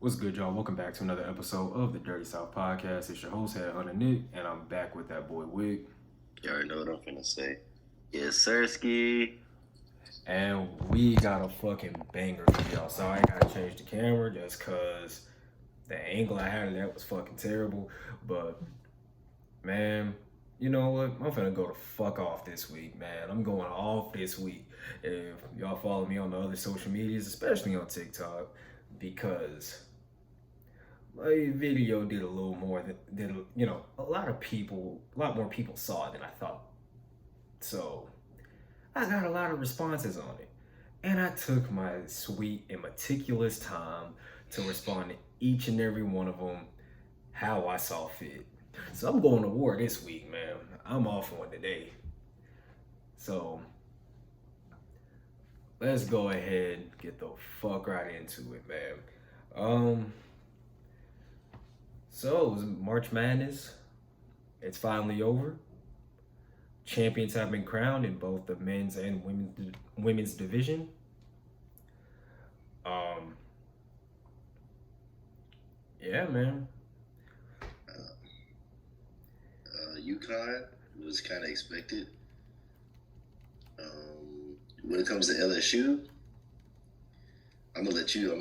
What's good, y'all? Welcome back to another episode of the Dirty South Podcast. It's your host, Headhunter Nick, and I'm back with that boy Wig. You already know what I'm finna say. Yes, Sirski. And we got a fucking banger for y'all. So I gotta change the camera just cause the angle I had of that was fucking terrible. But man, you know what? I'm finna go to fuck off this week, man. I'm going off this week. If y'all follow me on the other social medias, especially on TikTok, because my video did a little more than a lot more people saw it than I thought. So I got a lot of responses on it, and I took my sweet and meticulous time to respond to each and every one of them how I saw fit. So I'm going to war this week, man. I'm off one today. So let's go ahead and get the fuck right into it, man. So it was March Madness. It's finally over. Champions have been crowned in both the men's and women's division. Yeah, man. UConn was kind of expected. When it comes to LSU, I'm gonna let you go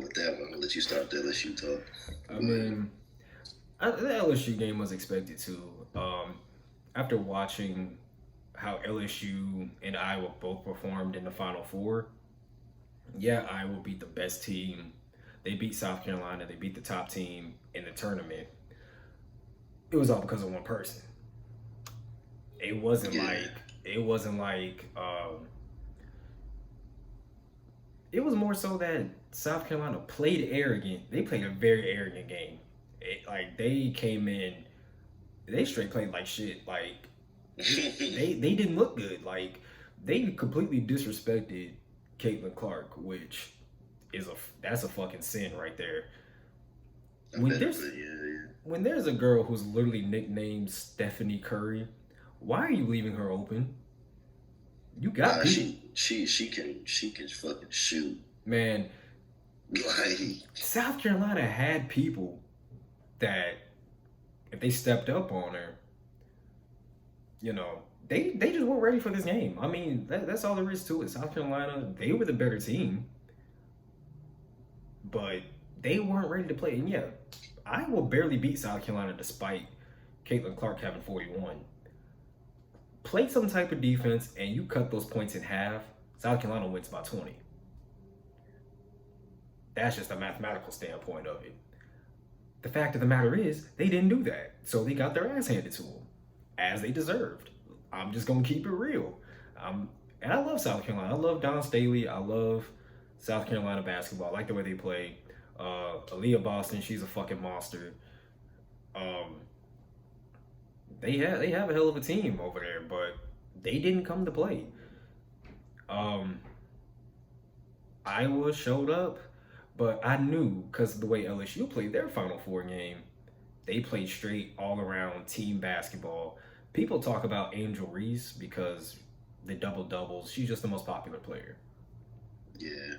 with that one. I'm gonna let you start the LSU talk. The LSU game was expected too. After watching how LSU and Iowa both performed in the Final Four, yeah, Iowa beat the best team. They beat South Carolina. They beat the top team in the tournament. It was all because of one person. It wasn't like it was more so that South Carolina played arrogant. They played a very arrogant game. They came in, they straight played like shit. Like they didn't look good. Like they completely disrespected Caitlin Clark, which is that's a fucking sin right there. When there's a girl who's literally nicknamed Stephanie Curry, why are you leaving her open? You got she can fucking shoot. Man, like South Carolina had people that if they stepped up on her, they just weren't ready for this game. I mean, that's all there is to it. South Carolina, they were the better team, but they weren't ready to play. And yeah, Iowa barely beat South Carolina despite Caitlin Clark having 41. Play some type of defense and you cut those points in half, South Carolina wins by 20. That's just a mathematical standpoint of it. The fact of the matter is, they didn't do that. So they got their ass handed to them, as they deserved. I'm just going to keep it real. And I love South Carolina. I love Don Staley. I love South Carolina basketball. I like the way they play. Aaliyah Boston, she's a fucking monster. They have a hell of a team over there, but they didn't come to play. Iowa showed up, but I knew because of the way LSU played their Final Four game, they played straight all-around team basketball. People talk about Angel Reese because the double-doubles, she's just the most popular player. Yeah.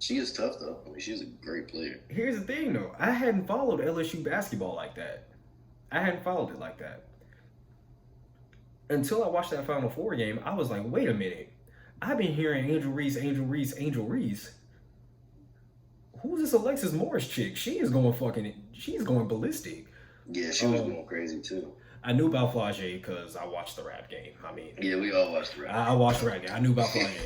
She is tough, though. I mean, she's a great player. Here's the thing, though. I hadn't followed LSU basketball like that. I hadn't followed it like that. Until I watched that Final Four game, I was like, wait a minute. I've been hearing Angel Reese. Who's this Alexis Morris chick? She's going ballistic. Yeah, she was going crazy, too. I knew about Flage because I watched the rap game. I mean... Yeah, we all watched the rap game. I watched the rap game. I knew about Flage.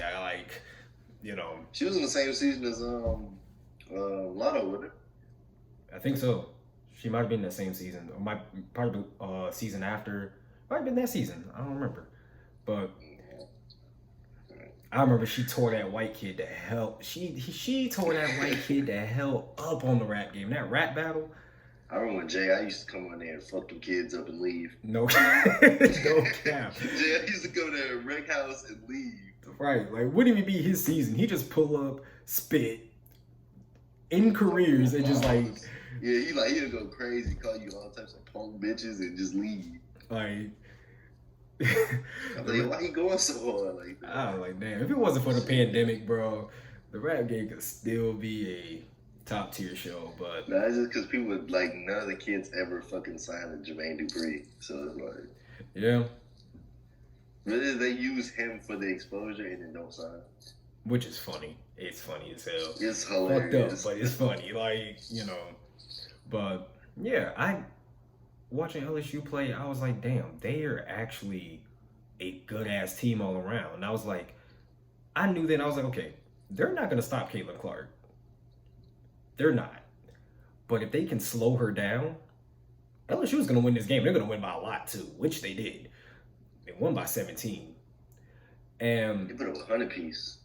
She was in the same season as Lotto, wasn't it? I think so. She might have been in that same season. Or part of the season after. Might have been that season. I don't remember. But I remember she tore that white kid to hell. She tore that white kid to hell up on the rap game. That rap battle. I remember when I used to come on there and fuck them kids up and leave. No cap. I used to go there and wreck house and leave. Right. Like, wouldn't even be his season. He just pull up, spit, in careers, and just like... Yeah, he'll go crazy, call you all types of punk bitches, and just leave. Like... I'm like, why you going so hard like that? I was like, damn, if it wasn't for the pandemic, bro, The rap game could still be a top tier show, but nah, it's just because people would like none of the kids ever fucking signed with Jermaine Dupri, so it's like yeah, really they use him for the exposure and then don't sign. which is funny. It's funny as hell. It's Fucked hilarious. up, but it's funny. Like, you know. But yeah, I watching LSU play, I was like, damn, they are actually a good ass team all around. And I was like, I knew then I was like, okay, they're not gonna stop Caitlin Clark. They're not. But if they can slow her down, LSU is gonna win this game. They're gonna win by a lot too, which they did. They won by 17. And They put up 100 piece.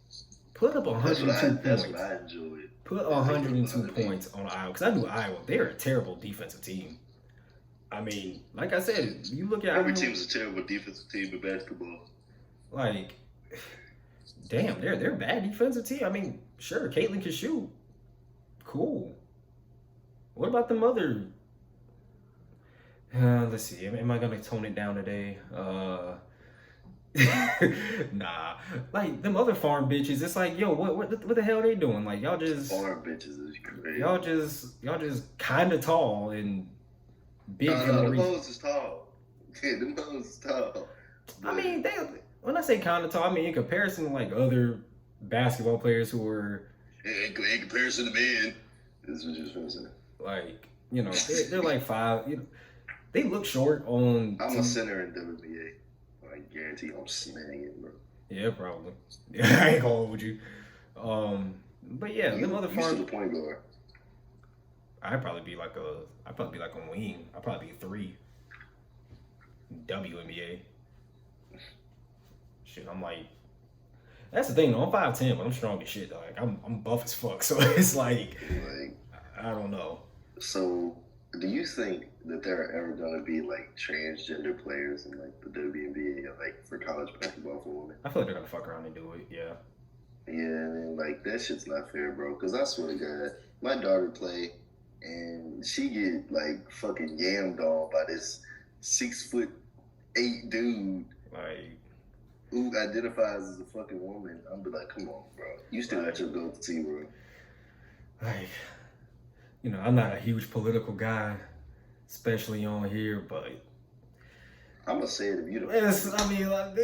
put up 102 points. That's what I enjoyed. Put 102 points on Iowa. Because I knew Iowa, they're a terrible defensive team. I mean, like I said, you look at Every Iowa, team's a terrible defensive team in basketball. like, damn, they're a bad defensive team. I mean, sure, Caitlin can shoot. Cool. What about them other? Let's see. Am I gonna tone it down today? Nah. Like them other farm bitches. It's like, yo, what the hell are they doing? Like y'all just Farm bitches is crazy. y'all just kind of tall and big for no No, the reason. nose is tall. Yeah, the nose is tall. I mean, when I say kind of tall, I mean in comparison to like other basketball players who were in comparison to men, this is what you're supposed to say. like, you know, they're like 5. You know, they look short on. I'm a center in WNBA. I guarantee I'm smacking it, bro. Yeah, probably. I ain't going with you. But yeah, them other You still farm. the point guard. I'd probably be like a wing. I'd probably be a 3. WNBA. Shit, I'm like. That's the thing, though. I'm 5'10", but I'm strong as shit. Like I'm buff as fuck. So it's like, Like, I don't know. so do you think that there are ever gonna be like transgender players in like the WNBA, like for college basketball for women? I feel like they're gonna fuck around and do it. Yeah. Yeah, and like that shit's not fair, bro. Cause I swear to God, my daughter play, and she get like fucking yammed on by this 6'8" dude Like, who identifies as a fucking woman. I'm be like, come on, bro. You still got your go to bro. like, you know, I'm not a huge political guy, especially on here, but I'm gonna say it if you don't. I mean, like,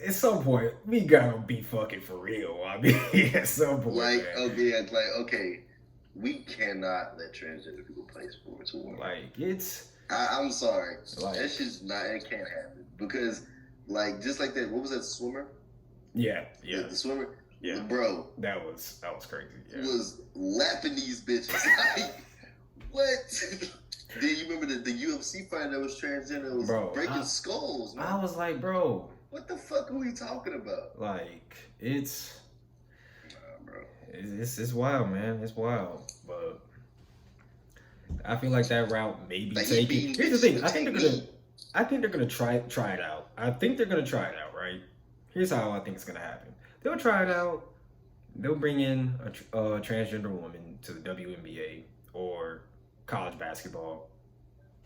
at some point, we gotta be fucking for real. I mean, at some point, Like, man. okay, it's like, okay, we cannot let transgender people play sports. Like, it's I'm sorry. like, That's just not, it can't happen. Because, like, just like that, what was that swimmer? yeah, The swimmer? yeah. Bro, That was crazy. Yeah. was lapping these bitches. Like, what? Then you remember the UFC fighter that was transgender was Bro, breaking skulls, man. I was like, bro, What the fuck are we talking about? like, it's Nah, bro. it's wild, man. It's wild, but I feel like that route may be Like, taken. he beat Here's the thing. bitches I think with they're gonna try it out. I think they're gonna try it out, right? Here's how I think it's gonna happen. They'll try it out. They'll bring in a transgender woman to the WNBA or college basketball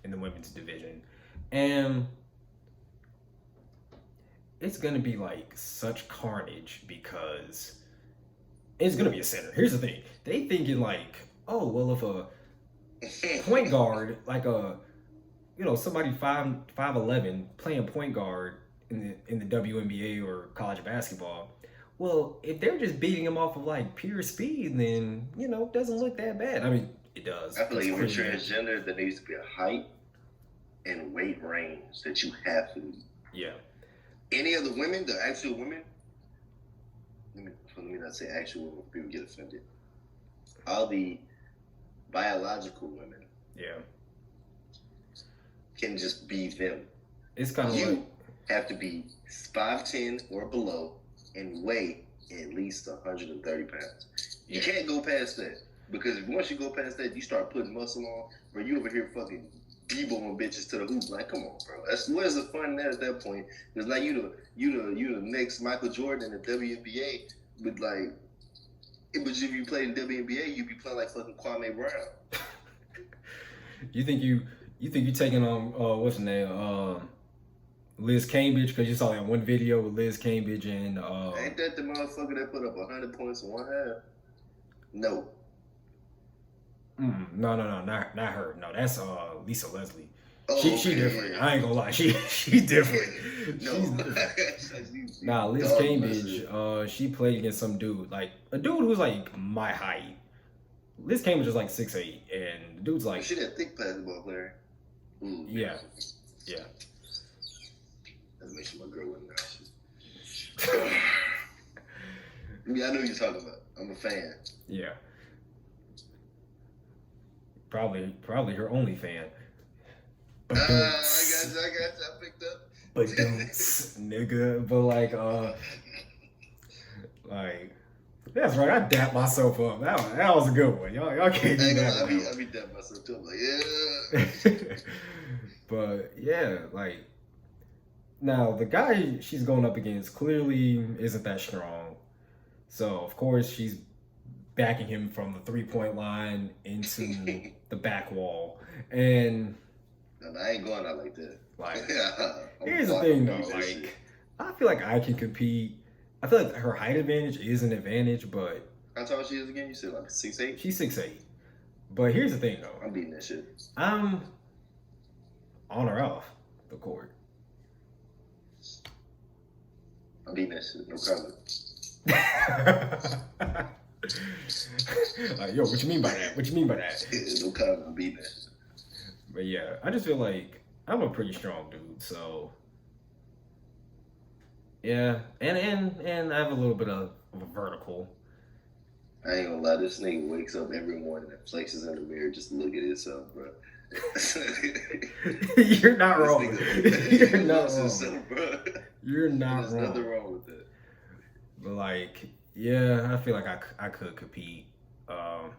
in the women's division, and it's gonna be like such carnage because it's gonna be a center. Here's the thing. They thinking like, oh, well, if a point guard, like somebody 5'11" playing point guard in the WNBA or college basketball. Well, if they're just beating him off of like pure speed, then it doesn't look that bad. I mean, it does. I feel like if you're It's pretty bad. transgender, there needs to be a height and weight range that you have to meet. Yeah. Any of the women, the actual women, let me not say actual women, people get offended. All the biological women Yeah. can just be them. It's kind of like, You have to be 5'10" or below and weigh at least 130 pounds. You Yeah. can't go past that. Because once you go past that, you start putting muscle on, bro. You over here fucking deboing bitches to the hoop. Like, come on, bro. Where's the fun in that at that point? It's like you the next Michael Jordan in the WNBA, but like, but if you play in WNBA, you'd be playing like fucking Kwame Brown. you think you taking on what's her name, Liz Cambridge, because you saw that one video with Liz Cambridge and Ain't that the motherfucker that put up 100 points in one half? No. No, not her. No, that's Lisa Leslie. Oh, She okay, different. yeah. I ain't gonna lie. She's different. No. She's different. Nah, Liz Dog Cambridge, mustard. she played against some dude, like a dude who's like my height. Liz Cambridge is like 6'8", and the dude's like, She that thick basketball player. Ooh, yeah, yeah. That makes my girl look nice. Yeah, I know what you're talking about. I'm a fan. Yeah. Probably her only fan. But I got you. I picked up. But don't, nigga. But like that's right. I dapped myself up. That was a good one. Y'all can't do that. I be dapping myself too. I'm like, yeah. But yeah, like now the guy she's going up against clearly isn't that strong. So of course she's backing him from the 3-point line into the back wall. And no, I ain't going out like that. Like, here's the thing though, I feel like I can compete. I feel like her height advantage is an advantage, but how tall she is again? You said like 6'8"? She's 6'8". But here's the thing though. I'm beating that shit. I'm on or off the court. I'm beating that shit, no comment. Yo, what you mean by that? What you mean by that? No comment, I'm beating that shit. But yeah, I just feel like I'm a pretty strong dude, so yeah, and I have a little bit of a vertical. I ain't gonna lie, this nigga wakes up every morning and flexes in the mirror just to look at himself, bro. You're not wrong. You're not wrong. Himself, bro. You're not There's wrong. nothing wrong with that. But like, yeah, I feel like I could compete. I'm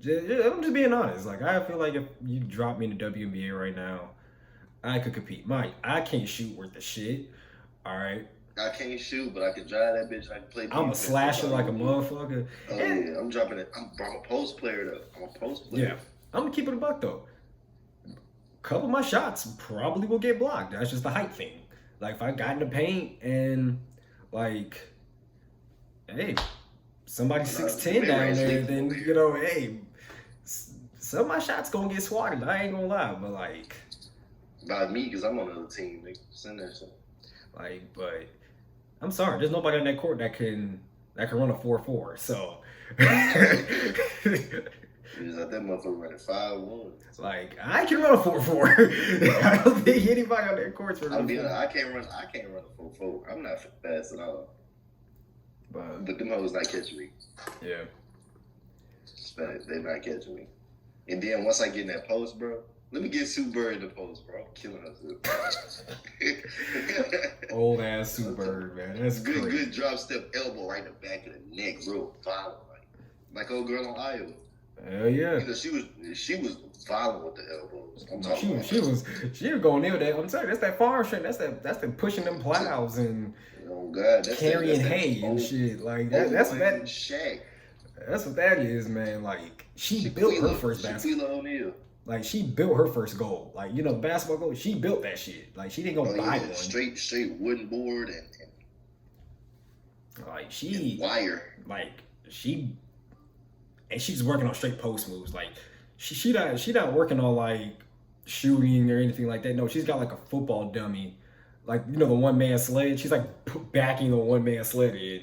just being honest. Like, I feel like if you drop me in the WNBA right now, I could compete. I can't shoot worth the shit. All right. I can't shoot, but I can drive that bitch. I can play. I'm a slasher like a motherfucker. Oh yeah, I'm dropping it. I'm a post player though. I'm a post player. Yeah, I'm gonna keep it a buck though. A couple of my shots probably will get blocked. That's just the height thing. Like if I got in the paint and like, hey, somebody 6'10" down there, then you know, hey, some of my shots gonna get swatted. I ain't gonna lie, but like, by me because I'm on the other team. Nigga, send that shit. Like, but I'm sorry, there's nobody on that court that can run a 4-4. So Is that motherfucker running 5-1? Like I can run a 4-4. I don't think anybody on that court's running. I can't run a 4-4. I'm not fast at all. But them hoes not catching me. Yeah. They're not catching me. And then once I get in that post, bro, let me get Sue Bird in the post, bro. I'm killing her. Old ass Sue Bird, man. That's good. crazy. Good drop step elbow right in the back of the neck, real violent, like old girl on Iowa. Hell yeah. You know, she was violent with the elbows. I'm talking about. She was going in with that. I'm sorry, that's that farm shit. That's the pushing them plows and carrying hay and shit. Like that's what that Shaq. That's what that is, man. Like she built her first basketball. Like she built her first goal. Like, you know, basketball goal, she built that shit. Like she didn't go buy one. Straight wooden board and like she wire. Like she's working on straight post moves. Like she not working on like shooting or anything like that. No, she's got like a football dummy. Like, you know, the one man sled. She's like backing the one man sled in.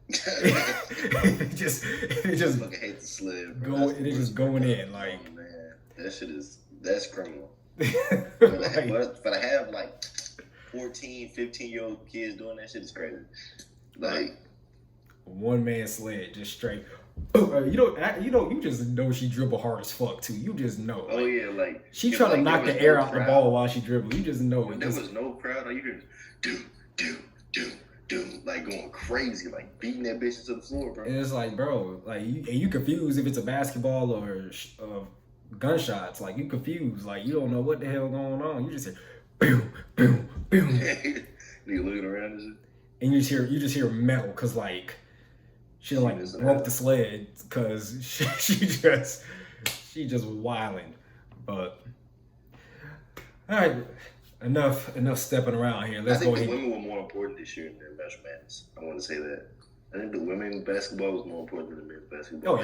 it just fucking hate the sled, bro. It's just going in like. Oh, man. That's criminal. Like, but I have like 14, 15-year-old kids doing that shit is crazy. Like one man sled, just straight. You just know she dribble hard as fuck too. You just know. Oh yeah, like she trying to knock the air out the ball while she dribble. You just know it. There was no crowd. You hear do, like going crazy, like beating that bitch to the floor, bro. And it's like, bro, like you confused if it's a basketball or gunshots. Like you confused, like you don't know what the hell going on. You just hear boom, boom, boom. Nigga looking around and shit. And you just hear metal, cause like she like broke the sled, cause she just wilding. But all right, enough stepping around here. Let's go ahead. The women were more important this year than March Madness. I want to say that. I think the women's basketball was more important than the men's basketball.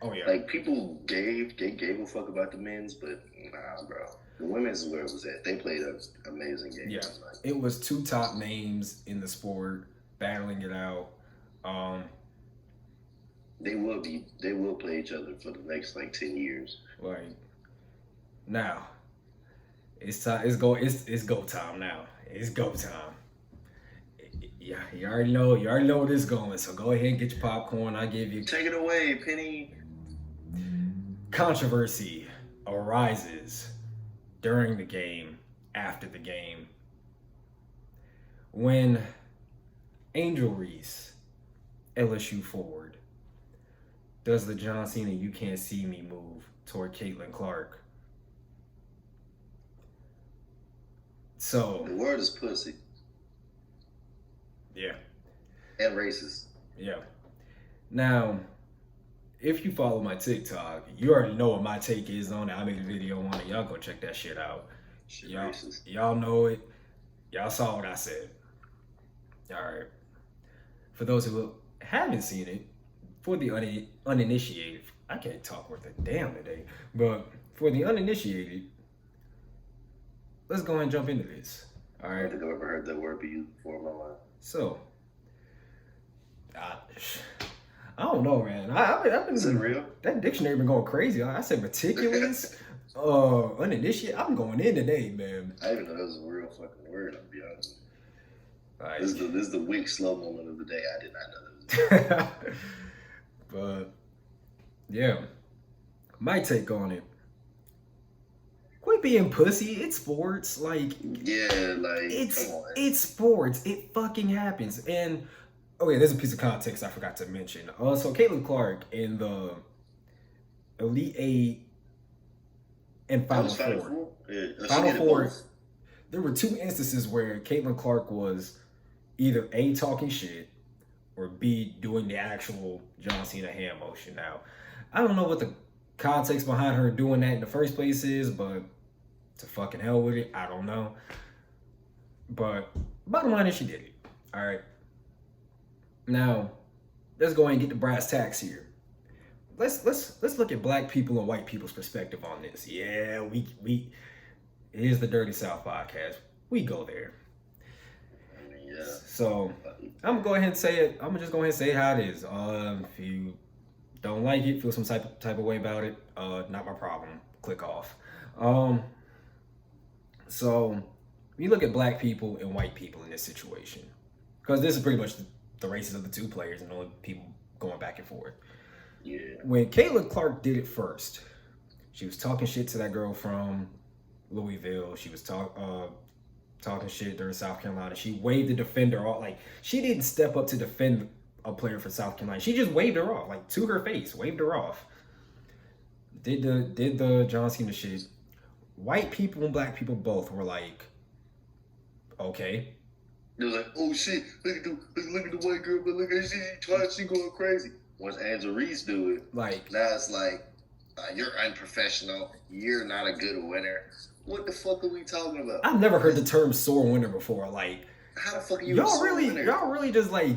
Oh yeah. Like people gave a fuck about the men's, but nah, bro. The women's is where it was at. They played an amazing game. Yeah, it was two top names in the sport battling it out. They will play each other for the next like 10 years. Like now, it's time. It's go time now. It's go time. Yeah, you already know where this is going. So go ahead and get your popcorn. I give you. Take it away, Penny. Controversy arises during the game, after the game, when Angel Reese, LSU forward, does the John Cena "You Can't See Me" move toward Caitlin Clark. So the word is pussy. Yeah. And racist. Yeah. Now, if you follow my TikTok, you already know what my take is on it. I made a video on it. Y'all go check that shit out. Y'all know it. Y'all saw what I said. All right. For those who haven't seen it, for the uninitiated, I can't talk worth a damn today, but for the uninitiated, let's go and jump into this. All right. I don't think I've ever heard that word be used before in my life. So, I don't know, man. I've been. Is it real? That dictionary been going crazy. I said meticulous, uninitiated. I'm going in today, man. I didn't know that was a real fucking word. I'll be honest. Right. This is the Wicc slow moment of the day. I did not know that. But yeah, my take on it. Quit being pussy. It's sports. Like it's sports. It fucking happens. And okay, there's a piece of context I forgot to mention. So Caitlin Clark in the Elite Eight and Final Four. Final Four. There were two instances where Caitlin Clark was either A, talking shit, or B, doing the actual John Cena hand motion. Now, I don't know what the context behind her doing that in the first place is, but to fucking hell with it. I don't know. But bottom line is she did it. All right. Now, let's go ahead and get the brass tacks here. Let's look at black people and white people's perspective on this. Yeah, we it is the Dirty South podcast. We go there. Yeah. So I'm gonna go ahead and say it. I'm gonna just go ahead and say it how it is. If you don't like it, feel some type of way about it, not my problem. Click off. So you look at black people and white people in this situation, because this is pretty much the races of the two players and only people going back and forth. Yeah. When Caitlin Clark did it first, she was talking shit to that girl from Louisville. She was talking shit during South Carolina. She waved the defender off. Like, she didn't step up to defend a player for South Carolina. She just waved her off, like, to her face, waved her off. Did the John Cena shit. White people and black people both were like, okay. They was like, oh shit, look at the white girl, but look at she going crazy. Once Angel Reese do it, like, now it's like, you're unprofessional. You're not a good winner. What the fuck are we talking about? I've never heard the term sore winner before. Like, how the fuck are you a sore winner? Y'all really just like,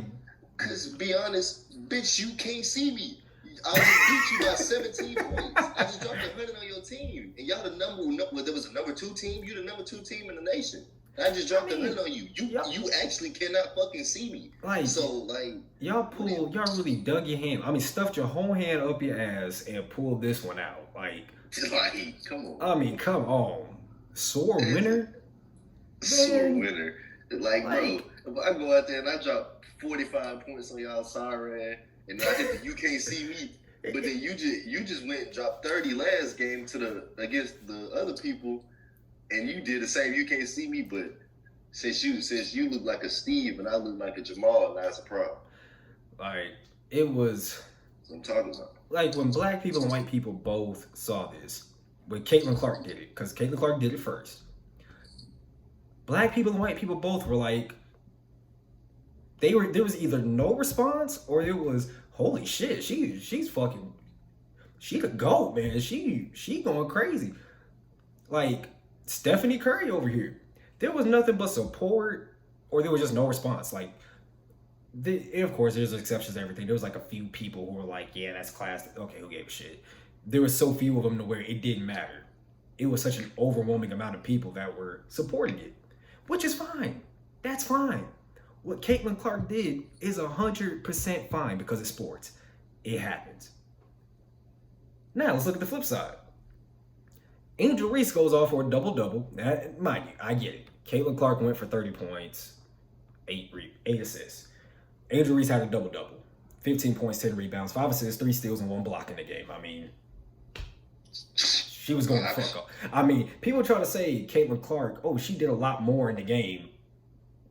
cause be honest, bitch, you can't see me. I just beat you by 17 points. I just dropped 100 on your team, and y'all there was a number 2 team. You the number 2 team in the nation. I just dropped 100 on you. You actually cannot fucking see me. Like, so like y'all really dug your hand. I mean, stuffed your whole hand up your ass and pulled this one out. Like, come on. I mean, come on. Sore winner? Sore winner. Like, bro, if I go out there and I drop 45 points on y'all sorry, and I hit the you can't see me, but then you just went and dropped 30 last game against the other people, and you did the same. You can't see me, but since you look like a Steve and I look like a Jamal, that's a problem. Like, it was. That's what I'm talking about. Like, when black people and white people both saw this, when Caitlin Clark did it, because Caitlin Clark did it first. Black people and white people both were like, there was either no response or it was, holy shit, she's fucking, she could go, man. She going crazy. Like Stephanie Curry over here. There was nothing but support, or there was just no response. Like, Of course, there's exceptions to everything. There was like a few people who were like, yeah, that's class. Okay, who gave a shit? There was so few of them to where it didn't matter. It was such an overwhelming amount of people that were supporting it, which is fine. That's fine. What Caitlin Clark did is 100% fine because it's sports. It happens. Now, let's look at the flip side. Angel Reese goes off for a double-double. Mind you, I get it. Caitlin Clark went for 30 points, 8 assists. Angel Reese had a double-double. 15 points, 10 rebounds, 5 assists, 3 steals, and 1 block in the game. I mean, she was going to fuck up. I mean, people try to say Caitlin Clark, oh, she did a lot more in the game.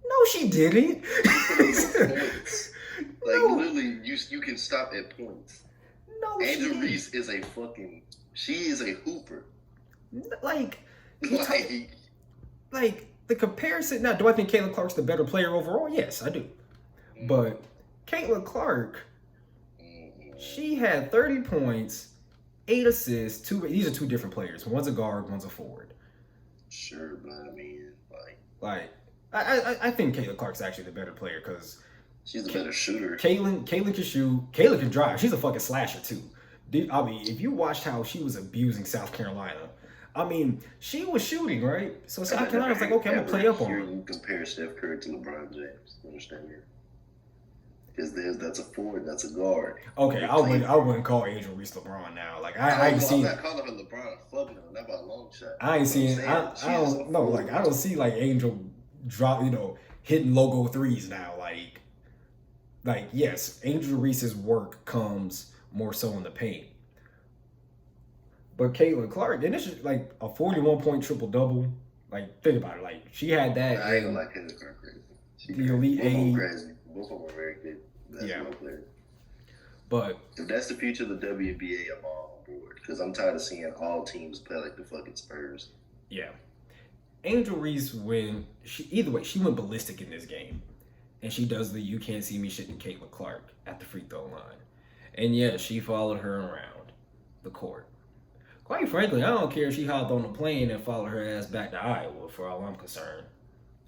No, she didn't. Literally, you can stop at points. No, Angel Reese is she is a hooper. Like the comparison. Now, do I think Caitlin Clark's the better player overall? Yes, I do. But Caitlin Clark, she had 30 points, 8 assists, these are 2 different players. One's a guard, one's a forward. Sure, but I mean, I think Caitlin Clark's actually the better player because she's a better shooter. Caitlin can shoot. Caitlin can drive. She's a fucking slasher too. I mean, if you watched how she was abusing South Carolina, I mean, she was shooting, right? So South Carolina was like, okay, I'm gonna play up on her. You compare Steph Curry to LeBron James. You understand me? Because that's a forward, that's a guard. Okay, I wouldn't call Angel Reese LeBron now. Like I ain't seen. I'm not calling her LeBron. Fuck no, not by a long shot. I ain't seen. I don't know. Like I don't see like Angel drop. Hitting logo threes now. Like yes, Angel Reese's work comes more so in the paint. But Caitlin Clark, and this is like a 41-point triple-double. Like, think about it. Like, she had that. I ain't gonna like Caitlin Clark crazy. The Elite Eight. Crazy. Both of them are very good basketball players. But if that's the future of the WNBA, I'm all on board. Because I'm tired of seeing all teams play like the fucking Spurs. Yeah. Angel Reese, either way, she went ballistic in this game. And she does the you can't see me shit to Caitlin Clark at the free throw line. And yeah, she followed her around the court. Quite frankly, I don't care if she hopped on a plane and followed her ass back to Iowa, for all I'm concerned.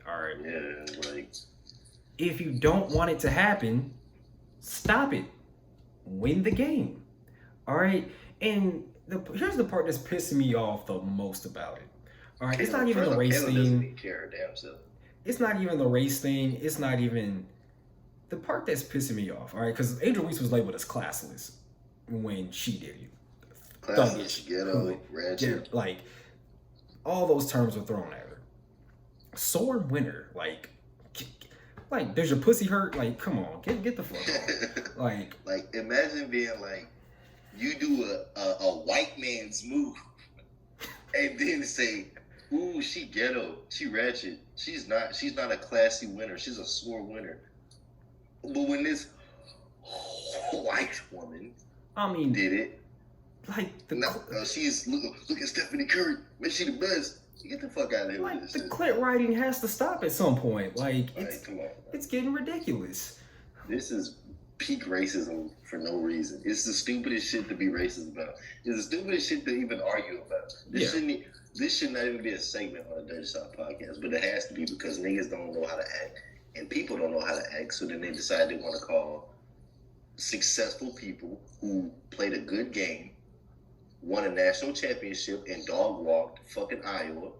All right. Yeah, if you don't want it to happen, stop it. Win the game. All right. And here's the part that's pissing me off the most about it. All right. It's not even the race thing. It's not even the race thing. It's not even the part that's pissing me off. All right. Because Angel Reese was labeled as classless when she did it. Classless, ghetto, ratchet. Like, all those terms were thrown at her. Sore winner. Like, does your pussy hurt? Like, come on, get the fuck on. Like, imagine being like, you do a white man's move, and then say, "Ooh, she ghetto, she ratchet, she's not a classy winner, she's a sore winner." But when this white woman, did it, like she's look at Stephanie Curry, man, she the best. Get the fuck out of here with this the shit. clit writing has to stop at some point. Come on, it's getting ridiculous. This is peak racism for no reason. It's the stupidest shit to be racist about. It's the stupidest shit to even argue about. This should not even be a segment on a Dirty South podcast, but it has to be because niggas don't know how to act and people don't know how to act. So then they decide they want to call successful people who played a good game, won a national championship, and dog walked fucking Iowa.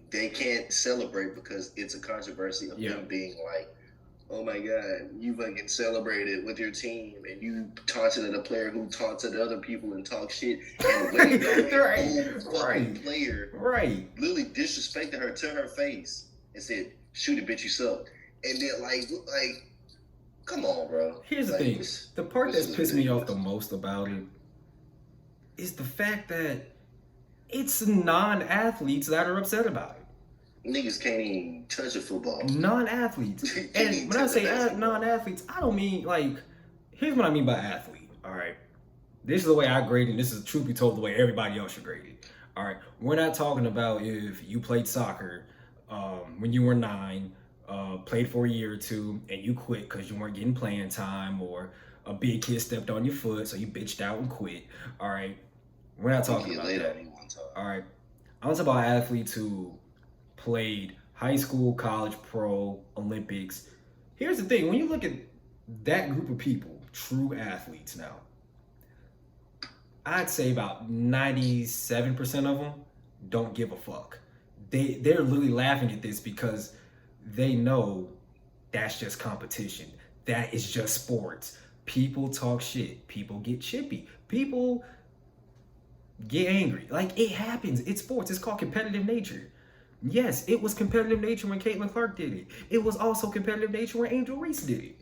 They can't celebrate because it's a controversy of them being like, "Oh my God, you fucking celebrated with your team and you taunted at a player who taunted other people and talk shit and waved on their fucking player." Right. Literally disrespected her to her face and said, "Shoot it, bitch, you suck." And then like, come on, bro. Here's the thing. The part that's pissed me off the most about it is the fact that it's non-athletes that are upset about it. Niggas can't even touch a football. Non-athletes. And when I say non-athletes, I don't mean here's what I mean by athlete. All right. This is the way I grade it. This is, truth be told, the way everybody else should grade it. All right. We're not talking about if you played soccer when you were 9, played for a year or 2, and you quit because you weren't getting playing time, or a big kid stepped on your foot, so you bitched out and quit. All right. We're not talking about that. All right. I'm talking about athletes who played high school, college, pro, Olympics, Here's the thing: when you look at that group of people, true athletes now, I'd say about 97% of them don't give a fuck. They're literally laughing at this because they know that's just competition. That is just sports. People talk shit. People get chippy. People get angry. Like, it happens. It's sports. It's called competitive nature. Yes, it was competitive nature when Caitlin Clark did it. It was also competitive nature when Angel Reese did it.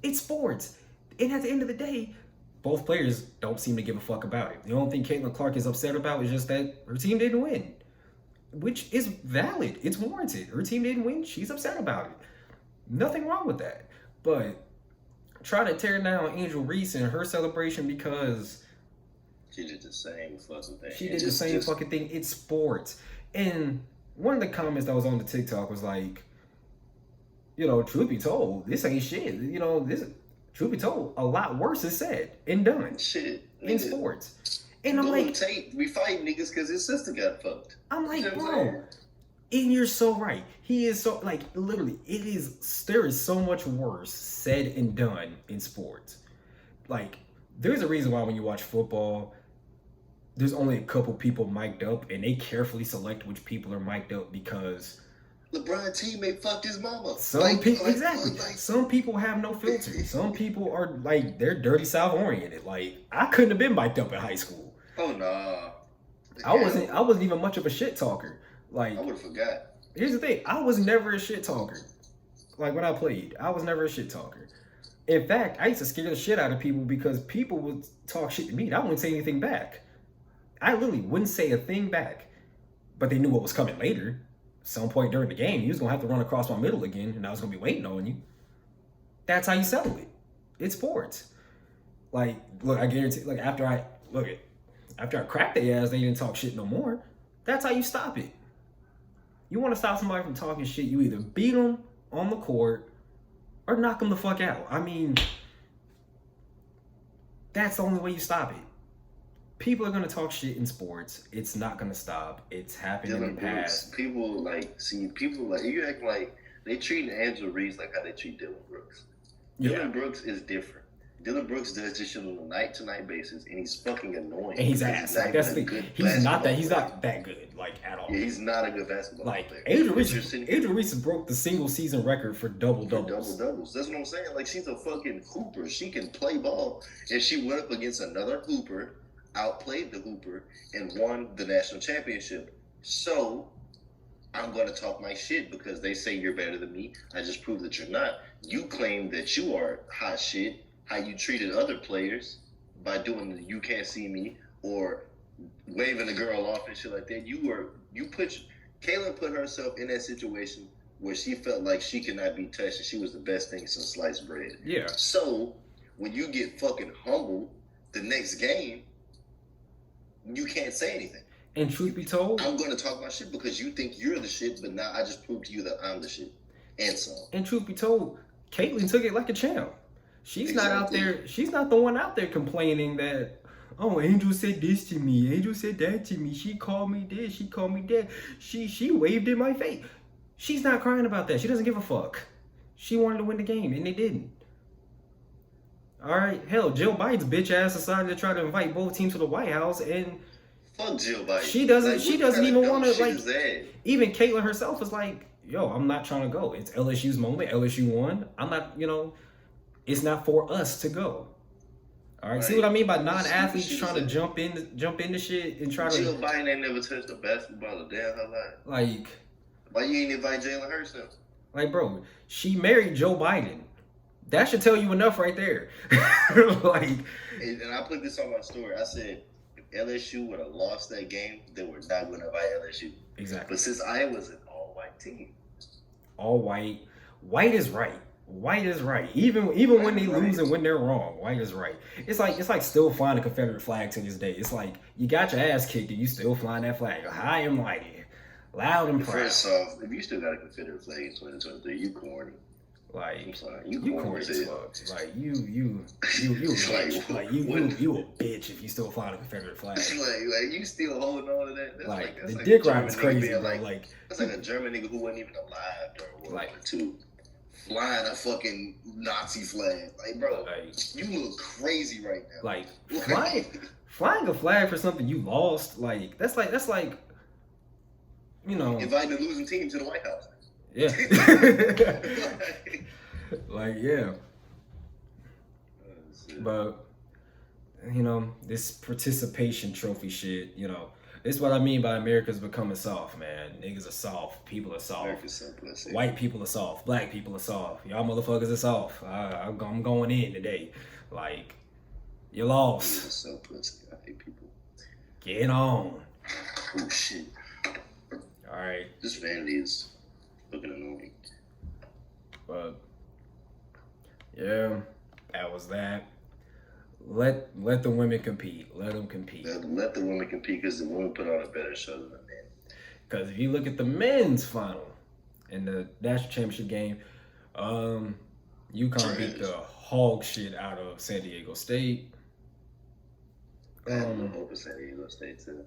It's sports. And at the end of the day, both players don't seem to give a fuck about it. The only thing Caitlin Clark is upset about is just that her team didn't win, which is valid. It's warranted. Her team didn't win. She's upset about it. Nothing wrong with that. But try to tear down Angel Reese and her celebration because she did the same fucking thing. She did the same fucking thing. It's sports. And one of the comments that was on the TikTok was like, you know, truth be told, this ain't shit. You know, this, truth be told, a lot worse is said and done. Shit. In sports. And I'm like, we fight niggas because his sister got fucked. I'm like, bro, and you're so right. He is so, like, literally, there is so much worse said and done in sports. Like, there's a reason why when you watch football, there's only a couple people mic'd up, and they carefully select which people are mic'd up because LeBron's teammate fucked his mama. Some people, exactly. Some people have no filter. Some people are like, they're dirty South oriented. Like, I couldn't have been mic'd up in high school. Oh nah. I wasn't even much of a shit talker. Like, I would have forgot. Here's the thing, I was never a shit talker. Like, when I played, I was never a shit talker. In fact, I used to scare the shit out of people because people would talk shit to me and I wouldn't say anything back. I literally wouldn't say a thing back. But they knew what was coming later. Some point during the game, you was gonna have to run across my middle again, and I was gonna be waiting on you. That's how you settle it. It's sports. Like, look, I guarantee, like, after I cracked their ass, they didn't talk shit no more. That's how you stop it. You want to stop somebody from talking shit, you either beat them on the court or knock them the fuck out. I mean, that's the only way you stop it. People are going to talk shit in sports. It's not going to stop. It's happened in the past. People like, you act like they treat Angela Reese like how they treat Dylan Brooks. Dylan Brooks is different. Dylan Brooks does this shit on a night-to-night basis, and he's fucking annoying. And he's ass. Like, that's the thing. He's not that good, like, at all. Yeah, he's not a good basketball player. Like, Angel Reese broke the single season record for double-doubles. Double-doubles. That's what I'm saying. Like, she's a fucking hooper. She can play ball, and she went up against another hooper, outplayed the hooper, and won the national championship. So, I'm going to talk my shit because they say you're better than me. I just proved that you're not. You claim that you are hot shit. How you treated other players by doing the you can't see me or waving the girl off and shit like that. Kayla put herself in that situation where she felt like she could not be touched and she was the best thing since sliced bread. Yeah. So when you get fucking humbled the next game, you can't say anything. And truth be told, I'm going to talk my shit because you think you're the shit, but now I just proved to you that I'm the shit. And so. And truth be told, Caitlyn took it like a champ. She's not out there. She's not the one out there complaining that, oh, Angel said this to me. Angel said that to me. She called me this. She called me that. She waved in my face. She's not crying about that. She doesn't give a fuck. She wanted to win the game, and they didn't. All right, hell, Jill Biden's bitch ass decided to try to invite both teams to the White House, and fuck Jill Biden. She doesn't even want to, like. Even Caitlyn herself is like, yo, I'm not trying to go. It's LSU's moment. LSU won. I'm not, it's not for us to go. All right, see what I mean by non-athletes trying to jump into shit and try to. Jill Biden ain't never touched a basketball a day in her life. Like, why you ain't invite Jalen Hurts then? Like, bro, she married Joe Biden. That should tell you enough right there. Like, and I put this on my story. I said, if LSU would have lost that game, they were not going to invite LSU. Exactly. But since Iowa's an all-white team, all white is right. White is right. Even when they lose and when they're wrong, white is right. It's like still flying a Confederate flag to this day. It's like you got your ass kicked and you still flying that flag high and mighty, loud and proud. First off, if you still got a Confederate flag in 2023, you corny. Like, I'm sorry, you corny as fuck. Like you like, you a bitch if you still flying a Confederate flag. like you still holding on to that. That's that's the dick ride is crazy, bro. That's like a German nigga who wasn't even alive during World War II. flying a fucking Nazi flag. Like, bro, Like, you look crazy right now. like flying a flag for something you lost, like that's like you know, inviting a losing team to the White House. Yeah. Like, yeah. But, you know, this participation trophy shit, you know, this is what I mean by America's becoming soft, man. Niggas are soft. People are soft. So White people are soft. Black people are soft. Y'all motherfuckers are soft. I'm going in today. Like, you lost. So pussy. I hate people. Get on. Oh, shit. All right. This vanity is looking annoying. But, yeah, that was that. Let the women compete. Let them compete. Let the women compete because the women put on a better show than the men. Because if you look at the men's final in the national championship game, UConn beat the hog shit out of San Diego State. I have no hope of San Diego State too.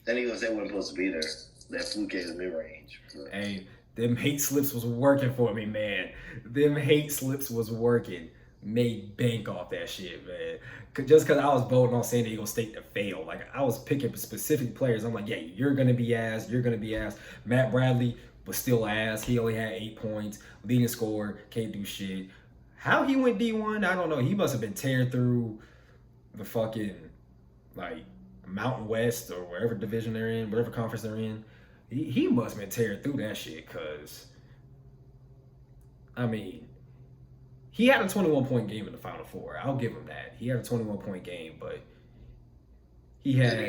San Diego State wasn't supposed to be there. That fluke ass mid range. Hey, them hate slips was working for me, man. Them hate slips was working. Made bank off that shit, man. Just because I was voting on San Diego State to fail. Like, I was picking specific players. I'm like, yeah, you're going to be ass. You're going to be ass. Matt Bradley was still ass. He only had 8 points. Leading scorer. Can't do shit. How he went D1, I don't know. He must have been tearing through the fucking, like, Mountain West or wherever division they're in, whatever conference they're in. He must have been tearing through that shit because, I mean, he had a 21-point game in the Final Four. I'll give him that. He had a 21-point game, but he had,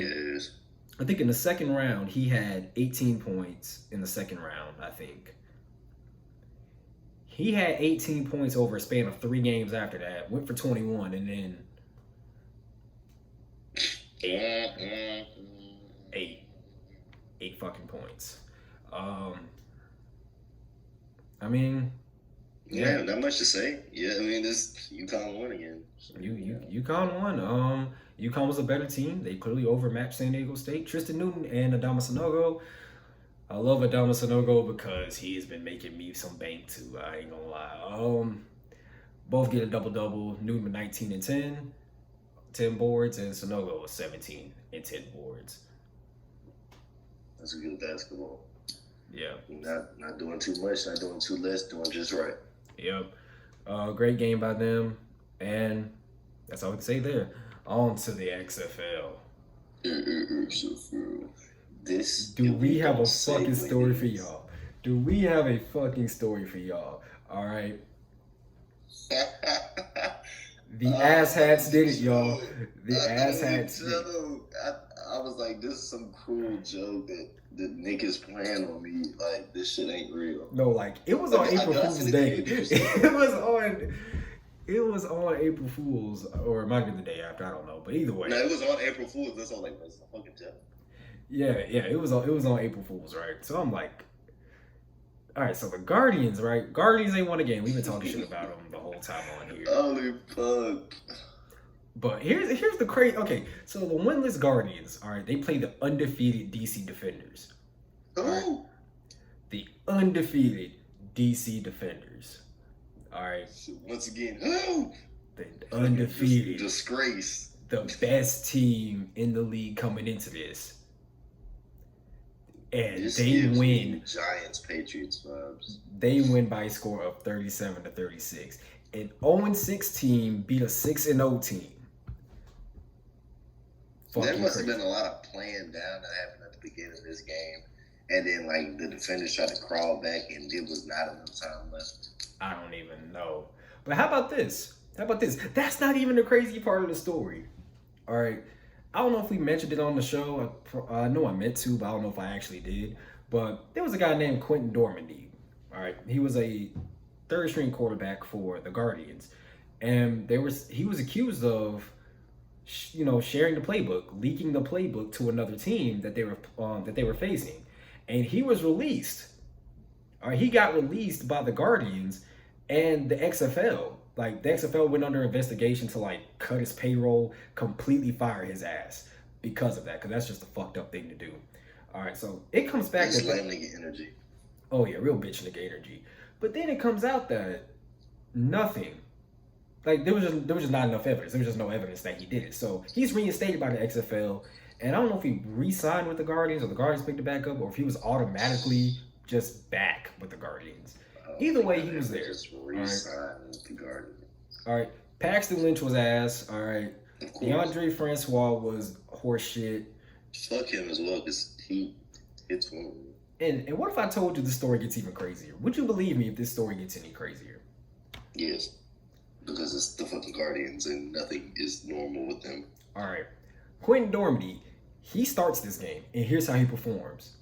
I think in the second round, he had 18 points in the second round, I think. He had 18 points over a span of 3 games after that, went for 21, and then 8 fucking points. I mean, yeah, not much to say. Yeah, I mean, this UConn won again. So, UConn won. UConn was a better team. They clearly overmatched San Diego State. Tristan Newton and Adama Sanogo. I love Adama Sanogo because he has been making me some bank too. I ain't gonna lie. Both get a double-double. Newton with 19 and 10 boards, and Sanogo with 17 and 10 boards. That's a good basketball. Yeah. Not doing too much, not doing too less, doing just right. Yep. Great game by them. And that's all I can say there. On to the XFL. Do we have a fucking story for y'all? Do we have a fucking story for y'all? All right. The asshats did it, y'all. The asshats did it. I was like, this is some cruel joke that Nick is playing on me. Like, this shit ain't real. No, like, it was on April Fool's Day. It was on April Fool's, or it might be the day after. I don't know, but either way. No, it was on April Fool's. That's all. Like, that's a fucking joke. Yeah, it was on April Fool's, right? So I'm like, all right. So the Guardians, right? Guardians ain't won a game. We've been talking shit about them the whole time on here. Holy fuck. But here's the crazy. Okay, so the winless Guardians, all right, they play the undefeated DC Defenders. Right? The undefeated DC Defenders. All right. Once again, who? The undefeated. Disgrace. The best team in the league coming into this. And this they win. Giants, Patriots vibes. They win by a score of 37-36. An 0-6 team beat a 6-0 team. There must have been a lot of playing down that happened at the beginning of this game. And then, like, the defenders tried to crawl back, and there was not enough time left. I don't even know. But how about this? That's not even the crazy part of the story. All right. I don't know if we mentioned it on the show. I know I meant to, but I don't know if I actually did. But there was a guy named Quentin Dormandy. All right. He was a third-string quarterback for the Guardians. And he was accused of, sharing the playbook, leaking the playbook to another team that they were facing. And he was released. All right, he got released by the Guardians and the XFL. Like, the XFL went under investigation to, like, cut his payroll, completely fire his ass because of that, because that's just a fucked up thing to do. All right, so it comes back to slam nigga energy. Oh yeah, real bitch nigga energy. But then it comes out that nothing. Like there was just not enough evidence. There was just no evidence that he did it. So he's reinstated by the XFL, and I don't know if he re-signed with the Guardians or the Guardians picked it back up, or if he was automatically just back with the Guardians. Either way, he was there. Just re-signed with the Guardians. All right, Paxton Lynch was ass. All right, DeAndre Francois was horseshit. Fuck him as well, because he hits one. And what if I told you the story gets even crazier? Would you believe me if this story gets any crazier? Yes. Because it's the fucking Guardians and nothing is normal with them. All right. Quentin Dormady, he starts this game, and here's how he performs.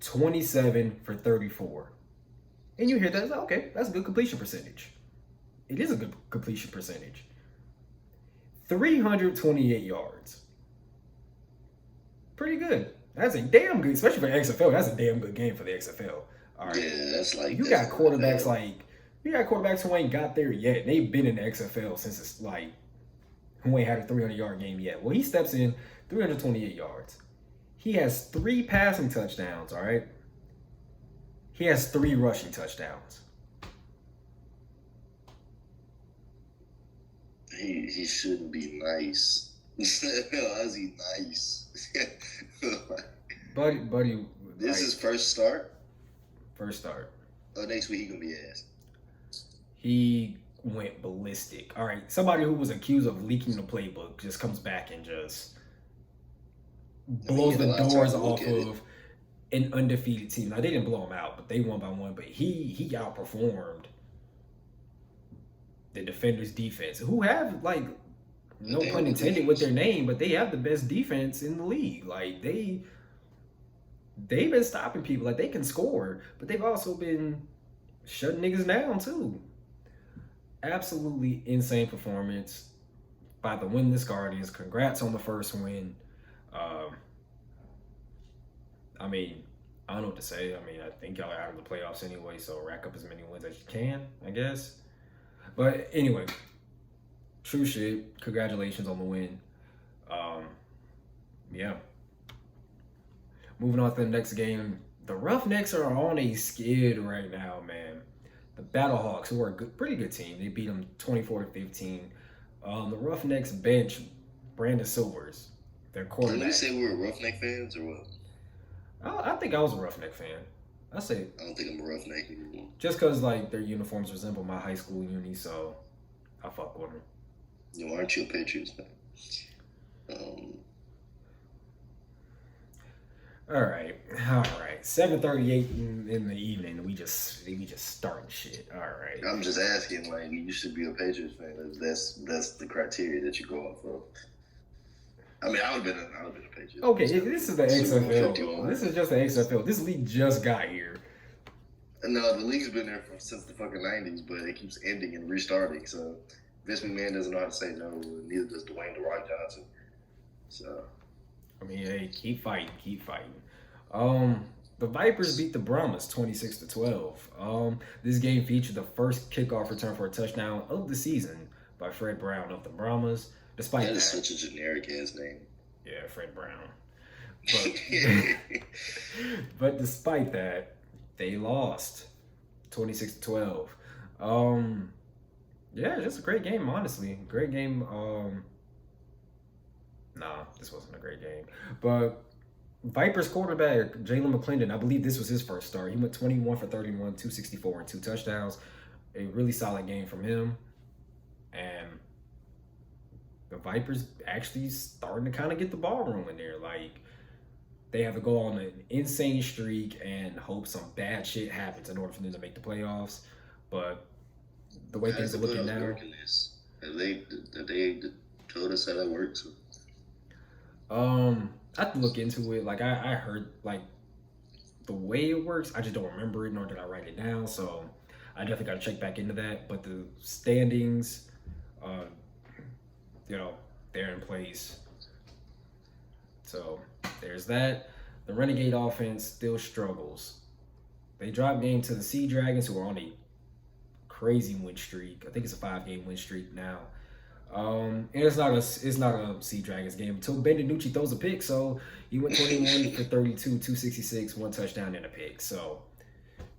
27 for 34. And you hear that, okay, that's a good completion percentage. It is a good completion percentage. 328 yards. Pretty good. That's a damn good, especially for the XFL, that's a damn good game for the XFL. All right. Yeah, that's like... You got quarterbacks who ain't got there yet. They've been in the XFL since it's like, who ain't had a 300-yard game yet. Well, he steps in, 328 yards. He has 3 passing touchdowns, all right? He has 3 rushing touchdowns. He shouldn't be nice. How is he nice? Buddy. This is his first start? First start. Oh, next week he gonna be ass. He went ballistic. All right, somebody who was accused of leaking the playbook just comes back and just blows the doors off of an undefeated team. Now, they didn't blow him out, but they won by 1. But he outperformed the defenders' defense, who have, like, no pun intended with their name, but they have the best defense in the league. Like, they've been stopping people. Like, they can score, but they've also been shutting niggas down, too. Absolutely insane performance by the winless Guardians. Congrats on the first win. I mean, I don't know what to say. I mean, I think y'all are out of the playoffs anyway, so rack up as many wins as you can, I guess. But anyway, true shit. Congratulations on the win. Yeah. Moving on to the next game. The Roughnecks are on a skid right now, man. The Battlehawks, who are a pretty good team, they beat them 24-15. The Roughnecks bench Brandon Silvers, their quarterback. Did you say we were Roughneck fans or what? I think I was a Roughneck fan. I think I'm a Roughneck anymore. Just because like their uniforms resemble my high school uni, so I fuck with them. You aren't you a Patriots fan? All right. 7:38 in the evening. We just starting shit. All right. I'm just asking, like, you should be a Patriots fan. That's the criteria that you go off of. I mean, I would have been a Patriots. Okay, this is the XFL. This is just the XFL. This league just got here. No, the league's been there since the fucking 90s, but it keeps ending and restarting. So Vince McMahon doesn't know how to say no, and neither does Dwayne "The Rock" Johnson. So, I mean, hey, keep fighting. The Vipers beat the Brahmas 26-12. This game featured the first kickoff return for a touchdown of the season by Fred Brown of the Brahmas. Despite that, is such a generic ass name. Yeah, Fred Brown. But despite that, they lost 26-12. Yeah, just a great game, honestly. Great game. Nah, this wasn't a great game. But Vipers quarterback Jalen McClendon, I believe this was his first start. He went 21 for 31, 264, and 2 touchdowns. A really solid game from him. And the Vipers actually starting to kind of get the ball rolling there. Like, they have to go on an insane streak and hope some bad shit happens in order for them to make the playoffs. But the way things are looking now, they told us how that works. I have to look into it. Like I heard like the way it works. I just don't remember it, nor did I write it down. So I definitely got to check back into that. But the standings, they're in place. So there's that. The Renegade offense still struggles. They dropped game to the Sea Dragons, who are on a crazy win streak. I think it's a 5-game win streak now. And it's not a Sea Dragons game until Ben DiNucci throws a pick. So he went 21 for 32, 266, 1 touchdown and a pick. So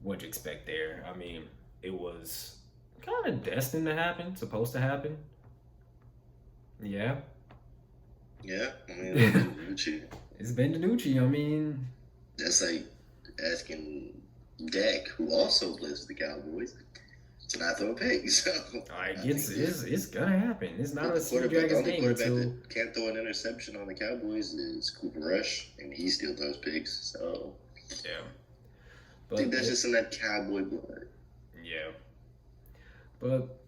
what'd you expect there? I mean, it was kind of destined to happen, supposed to happen. Yeah. Yeah, I mean, Gucci. It's Ben DiNucci. I mean, That's like asking Dak, who also plays for the Cowboys, to not throw a pick. So it's gonna happen. It's not a Sea the Dragons only game quarterback until that can't throw an interception on the Cowboys is Cooper Rush, and he still throws picks. So yeah. I think that's just in that Cowboy blood. Yeah. But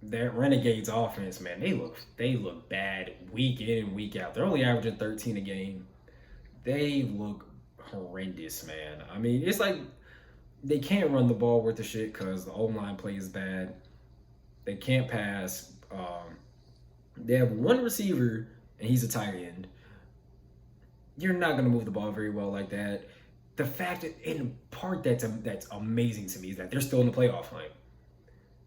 that Renegades offense, man, they look bad week in and week out. They're only averaging 13 a game. They look horrendous, man. I mean, it's like they can't run the ball worth of shit because the O-line play is bad. They can't pass. They have one receiver, and he's a tight end. You're not going to move the ball very well like that. The fact that, in part, that's amazing to me is that they're still in the playoff hunt.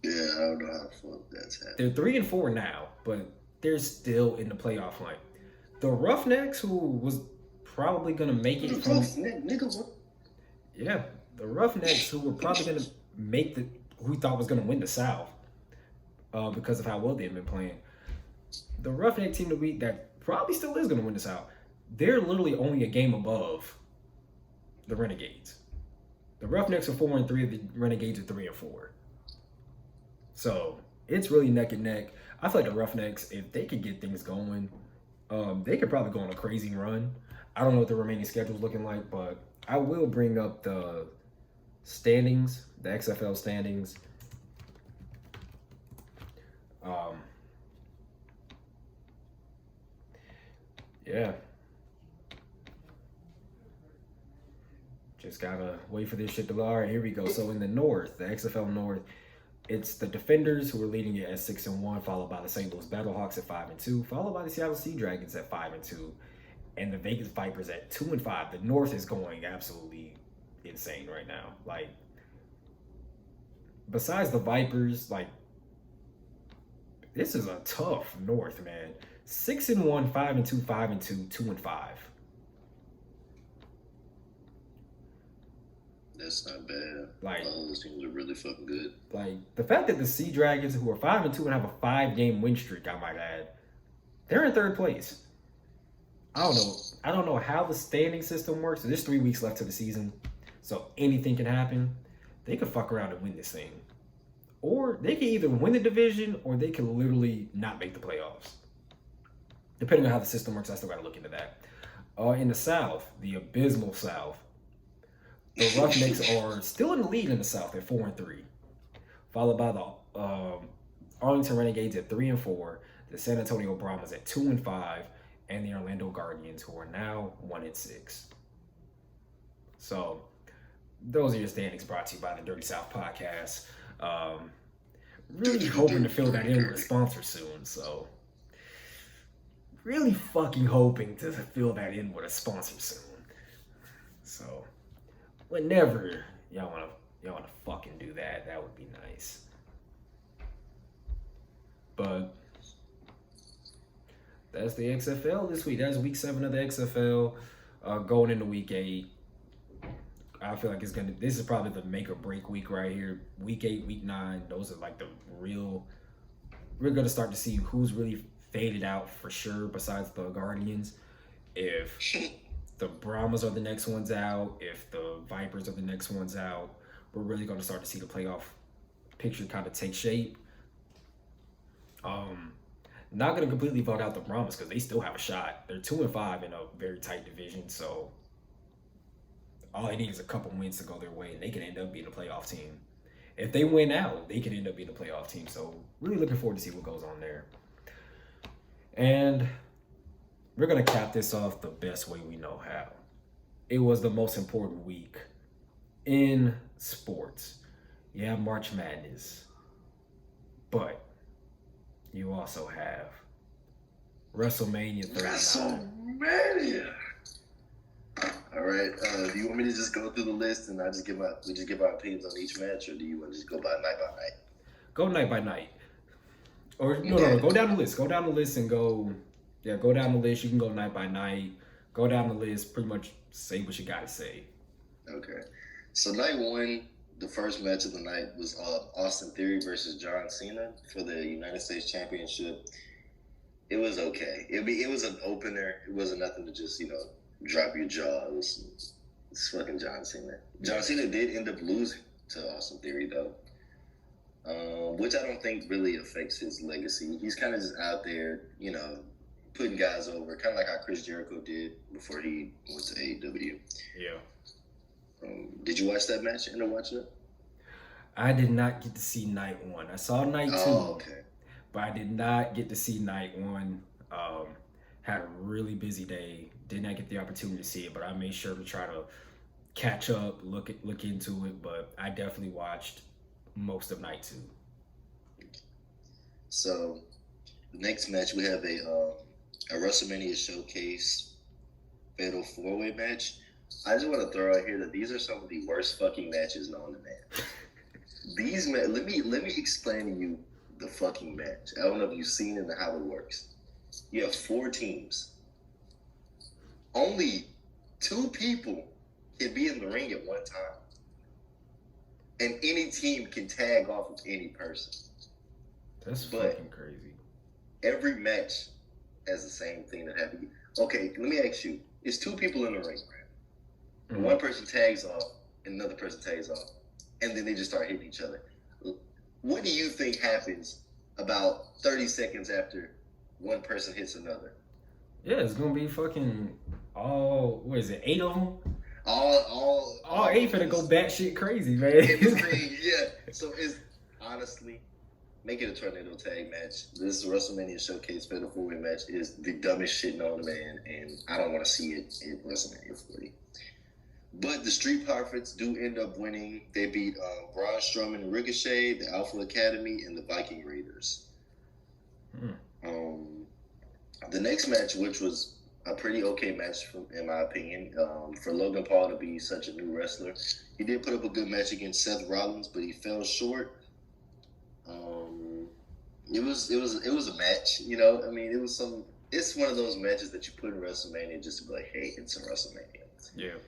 Yeah, I don't know how the fuck that's happening. They're 3-4 now, but they're still in the playoff hunt. The Roughnecks, who was probably gonna make it from the Roughnecks, who were probably gonna make who we thought was gonna win the South, because of how well they've been playing. The Roughneck team that probably still is gonna win the South. They're literally only a game above the Renegades. The Roughnecks are 4-3. The Renegades are 3-4. So it's really neck and neck. I feel like the Roughnecks, if they could get things going, they could probably go on a crazy run. I don't know what the remaining schedule is looking like, but I will bring up the standings, the XFL standings. Yeah. Just gotta wait for this shit to go. All right, here we go. So in the North, the XFL North, it's the Defenders who are leading it at 6-1, followed by the St. Louis Battlehawks at 5-2, followed by the Seattle Sea Dragons at 5-2, and the Vegas Vipers at 2-5. The North is going absolutely insane right now. Like, besides the Vipers, like, this is a tough North, man. 6-1, 5-2, 5-2, 2-5. That's not bad. Like, all those teams are really fucking good. Like, the fact that the Sea Dragons, who are 5-2 and have a 5-game win streak, I might add, they're in third place. I don't know how the standing system works. There's 3 weeks left to the season, so anything can happen. They could fuck around and win this thing. Or they can either win the division or they can literally not make the playoffs. Depending on how the system works, I still got to look into that. In the South, the abysmal South, the Roughnecks are still in the lead in the South at 4-3, followed by the Arlington Renegades at 3-4, the San Antonio Brahmas at 2-5, and the Orlando Guardians, who are now 1-6. So those are your standings, brought to you by the Dirty South Podcast. Really hoping to fill that in with a sponsor soon. So really fucking hoping to fill that in with a sponsor soon. So whenever y'all wanna fucking do that, that would be nice. But that's the XFL this week. That's week 7 of the XFL. Going into week 8. I feel like this is probably the make or break week right here. Week 8, week 9, those are like the real, we're gonna start to see who's really faded out for sure besides the Guardians. If the Brahmas are the next ones out, if the Vipers are the next ones out, we're really gonna start to see the playoff picture kind of take shape. Not gonna completely vote out the Brahmas because they still have a shot. They're 2-5 in a very tight division, so all they need is a couple wins to go their way, and they can end up being a playoff team. If they win out, they can end up being a playoff team. So really looking forward to see what goes on there. And we're gonna cap this off the best way we know how. It was the most important week in sports. Yeah, March Madness, but you also have WrestleMania 39. WrestleMania. All right. Do you want me to just go through the list and we just give our opinions on each match, or do you want to just go by night? Go night by night. Or no, go down the list. Go down the list and go. Yeah, go down the list. You can go night by night. Go down the list. Pretty much say what you gotta say. Okay. So night one, the first match of the night was Austin Theory versus John Cena for the United States Championship. It was okay. It was an opener. It wasn't nothing to just drop your jaw. It's fucking John Cena. John Cena did end up losing to Austin Theory though, which I don't think really affects his legacy. He's kind of just out there, putting guys over, kind of like how Chris Jericho did before he went to AEW. Yeah. Did you watch that match? End up watching it? I did not get to see night one. I saw night two. Oh, okay. But I did not get to see night one. Had a really busy day. Did not get the opportunity to see it, but I made sure to try to catch up, look into it. But I definitely watched most of night two. So the next match we have a WrestleMania Showcase Fatal 4-Way match. I just want to throw out here that these are some of the worst fucking matches known to man. Let me explain to you the fucking match. I don't know if you've seen it and how it works. You have 4 teams. Only 2 people can be in the ring at one time. And any team can tag off with any person. That's fucking crazy. Every match has the same thing that happened. Okay, let me ask you. It's 2 people in the ring, right? Mm-hmm. One person tags off and another person tags off. And then they just start hitting each other. What do you think happens about 30 seconds after one person hits another? Yeah, it's gonna be fucking what is it, 8 of them? All 8 finna go batshit crazy, man. Yeah. So it's honestly, make it a tornado tag match. This WrestleMania Showcase Fatal 4-Way match is the dumbest shit known to man, and I don't want to see it in WrestleMania 40. But the Street Profits do end up winning. They beat Braun Strowman and Ricochet, the Alpha Academy, and the Viking Raiders. The next match, which was a pretty okay match, in my opinion, for Logan Paul to be such a new wrestler. He did put up a good match against Seth Rollins, but he fell short. It was a match, I mean, it's one of those matches that you put in WrestleMania just to be like, hey, it's a WrestleMania. Yeah.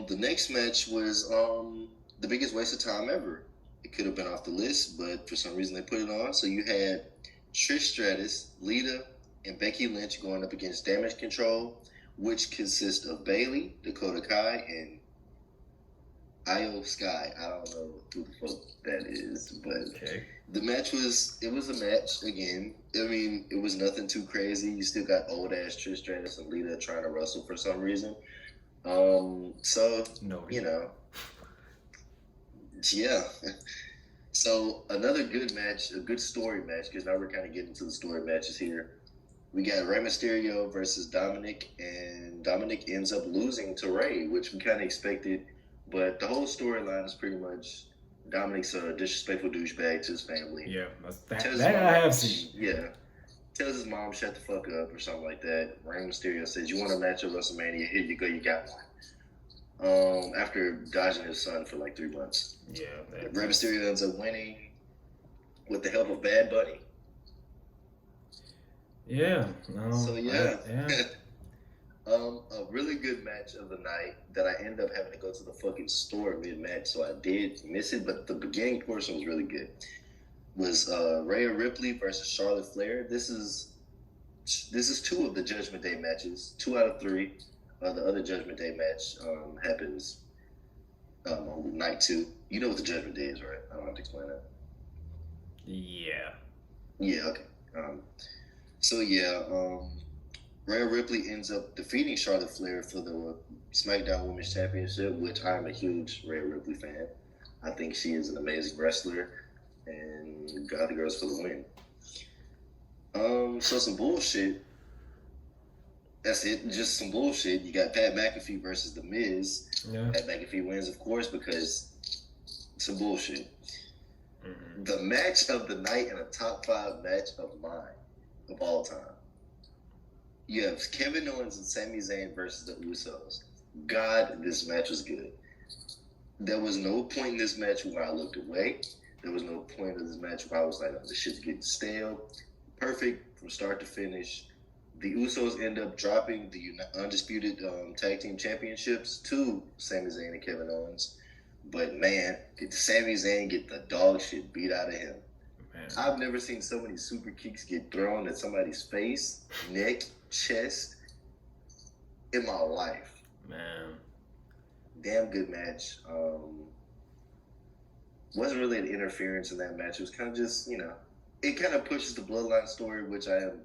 The next match was the biggest waste of time ever. It could have been off the list, but for some reason they put it on. So you had Trish Stratus, Lita, and Becky Lynch going up against Damage Control, which consists of Bayley, Dakota Kai, and Io Sky. I don't know who the fuck that is, but okay. The match was a match again. I mean, it was nothing too crazy. You still got old ass Trish Stratus and Lita trying to wrestle for some reason. So no, yeah. So another good match, a good story match, because now we're kind of getting to the story matches here. We got Rey Mysterio versus Dominic, and Dominic ends up losing to Rey, which we kind of expected. But the whole storyline is pretty much Dominic's a disrespectful douchebag to his family. Yeah, that I have seen. Yeah. Tells his mom shut the fuck up or something like that. Rey Mysterio says, you want a match at WrestleMania? Here you go, you got one. After dodging his son for like 3 months. Yeah. Rey Mysterio ends up winning with the help of Bad Bunny. Yeah. So yeah. A really good match of the night that I ended up having to go to the fucking store mid-match, so I did miss it, but the beginning portion was really good. Was Rhea Ripley versus Charlotte Flair. This is 2 of the Judgment Day matches. 2 out of 3. The other Judgment Day match happens on night 2. You know what the Judgment Day is, right? I don't have to explain that. Yeah. Yeah. Okay. Rhea Ripley ends up defeating Charlotte Flair for the SmackDown Women's Championship, which I'm a huge Rhea Ripley fan. I think she is an amazing wrestler. And got the girls for the win. So some bullshit. That's it. Just some bullshit. You got Pat McAfee versus The Miz. Yeah. Pat McAfee wins, of course, because some bullshit. Mm-hmm. The match of the night and a top 5 match of mine of all time. You have Kevin Owens and Sami Zayn versus the Usos. God, this match was good. There was no point in this match where I looked away. There was no point in this match where I was like, oh, this shit's getting stale. Perfect from start to finish. The Usos end up dropping the undisputed tag team championships to Sami Zayn and Kevin Owens. But man, did Sami Zayn get the dog shit beat out of him. Man. I've never seen so many super kicks get thrown at somebody's face, neck, chest in my life. Man. Damn good match. Wasn't really an interference in that match. It was kind of just, you know, it kind of pushes the Bloodline story, which I am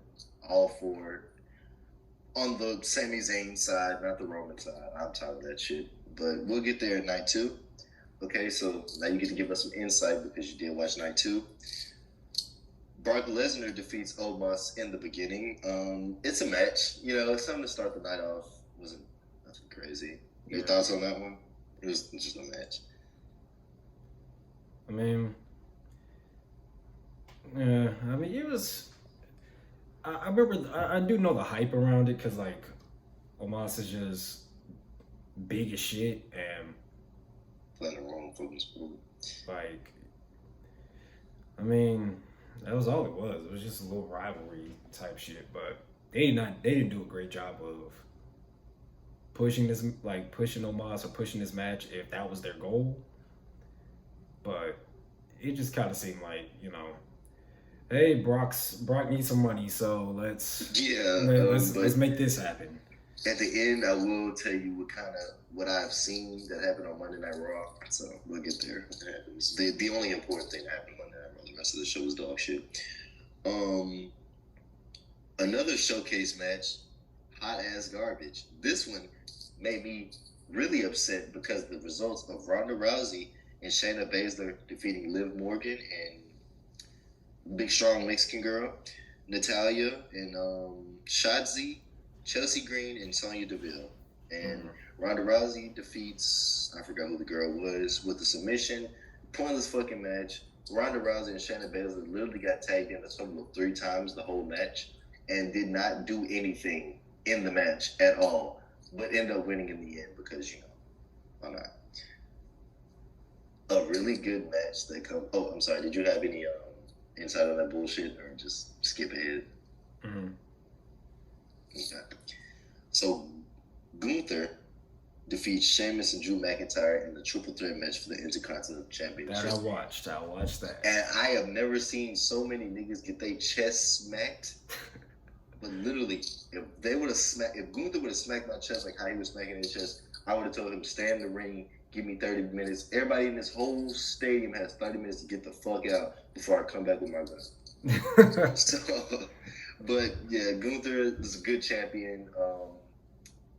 all for. On the Sami Zayn side, not the Roman side. I'm tired of that shit. But we'll get there at night 2. Okay, so now you get to give us some insight because you did watch night 2. Brock Lesnar defeats Omos in the beginning. It's a match. You know, it's something to start the night off. Wasn't nothing crazy. Your thoughts on that one? It was just a match. I mean, it was. I remember. I do know the hype around it because like, Omos is just big as shit and. Playing the wrong fucking sport. Like, I mean, that was all it was. It was just a little rivalry type shit, but they didn't do a great job of pushing Omos or pushing this match if that was their goal. But it just kind of seemed like, you know, hey, Brock needs some money, so let's make this happen. At the end, I will tell you what I've seen that happened on Monday Night Raw. So we'll get there. The only important thing that happened on Monday Night Raw. The rest of the show was dog shit. Another showcase match, hot ass garbage. This one made me really upset because the results of Ronda Rousey and Shayna Baszler defeating Liv Morgan and big strong Mexican girl Natalya and Shotzi, Chelsea Green, and Sonya Deville. And Ronda Rousey defeats, I forgot who the girl was, with a submission. Pointless fucking match. Ronda Rousey and Shayna Baszler literally got tagged in a total of 3 times the whole match and did not do anything in the match at all, but ended up winning in the end because, you know, why not? A really good match that comes. Oh, I'm sorry. Did you have any insight on that bullshit or just skip ahead? Mm-hmm. Okay. So, Gunther defeats Sheamus and Drew McIntyre in the triple threat match for the Intercontinental Championship. That I watched that. And I have never seen so many niggas get their chest smacked. But literally, if Gunther would have smacked my chest like how he was smacking his chest, I would have told him, stay in the ring, give me 30 minutes. Everybody in this whole stadium has 30 minutes to get the fuck out before I come back with my gun. So, but yeah, Gunther is a good champion.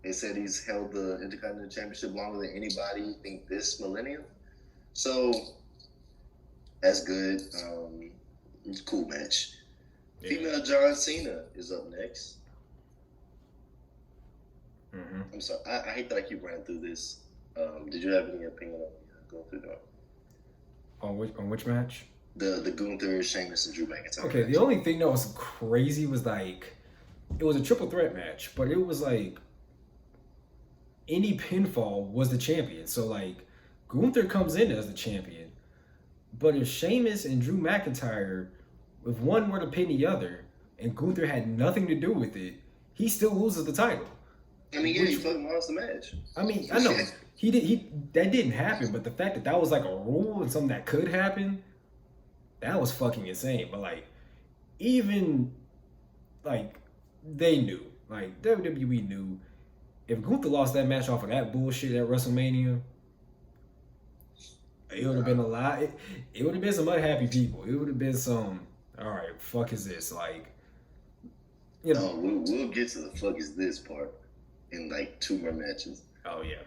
They said he's held the Intercontinental Championship longer than anybody, I think, this millennium. So, that's good. It's a cool match. Yeah. Female John Cena is up next. Mm-hmm. I'm sorry. I hate that I keep running through this. Did you have any opinion on going through that? On which match? The Gunther, Sheamus, and Drew McIntyre. Okay, match. The only thing that was crazy was like, it was a triple threat match, but it was like, any pinfall was the champion. So like, Gunther comes in as the champion, but if Sheamus and Drew McIntyre, if one were to pin the other, and Gunther had nothing to do with it, he still loses the title. I mean, yeah, he fucking lost the match. I mean, I know that didn't happen, but the fact that was like a rule and something that could happen, that was fucking insane. But like, even like they knew, like WWE knew, if Gunther lost that match off of that bullshit at WrestleMania, it would have been a lot. It would have been some unhappy people. It would have been some, all right, fuck is this? Like, you know. Oh, we'll get to the fuck is this part in like 2 more matches. Oh, yeah.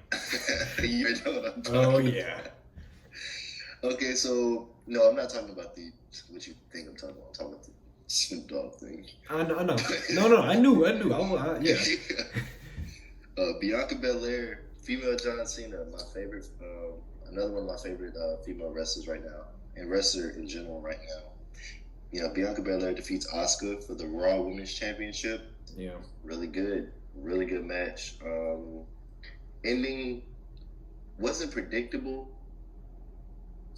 You know what I'm talking about. Yeah. Okay, so, no, I'm not talking about what you think I'm talking about. I'm talking about the Snoop Dogg thing. I know. No, I knew. Yeah. Bianca Belair, female John Cena, my favorite, another one of my favorite female wrestlers right now, and wrestler in general right now. You know, Bianca Belair defeats Asuka for the Raw Women's Championship. Yeah. Really good match. Ending wasn't predictable,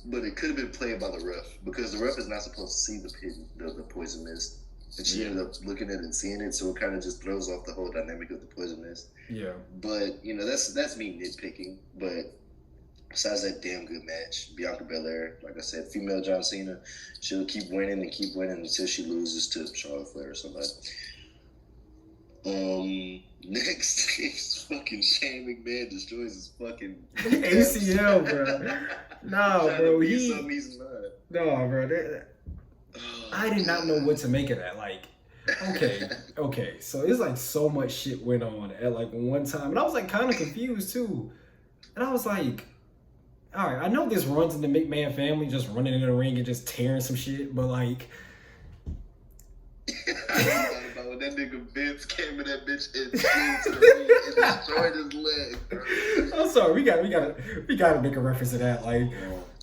but it could have been played by the ref because the ref is not supposed to see the poison mist. And she ended up looking at it and seeing it, so it kind of just throws off the whole dynamic of the poisonous. Yeah. But, you know, that's me nitpicking. But besides that damn good match, Bianca Belair, like I said, female John Cena, she'll keep winning until she loses to Charlotte Flair or somebody. Next is fucking Shane McMahon destroys his fucking ACL, bro. Nah, bro. No, bro. I did not know what to make of that. Like, okay. So it's like so much shit went on at like one time, and I was like kind of confused too. And I was like, all right, I know this runs in the McMahon family, just running in the ring and just tearing some shit, but like. When that nigga Vince came in that bitch and to the ring and destroyed his leg. I'm sorry, we gotta make a reference to that. Like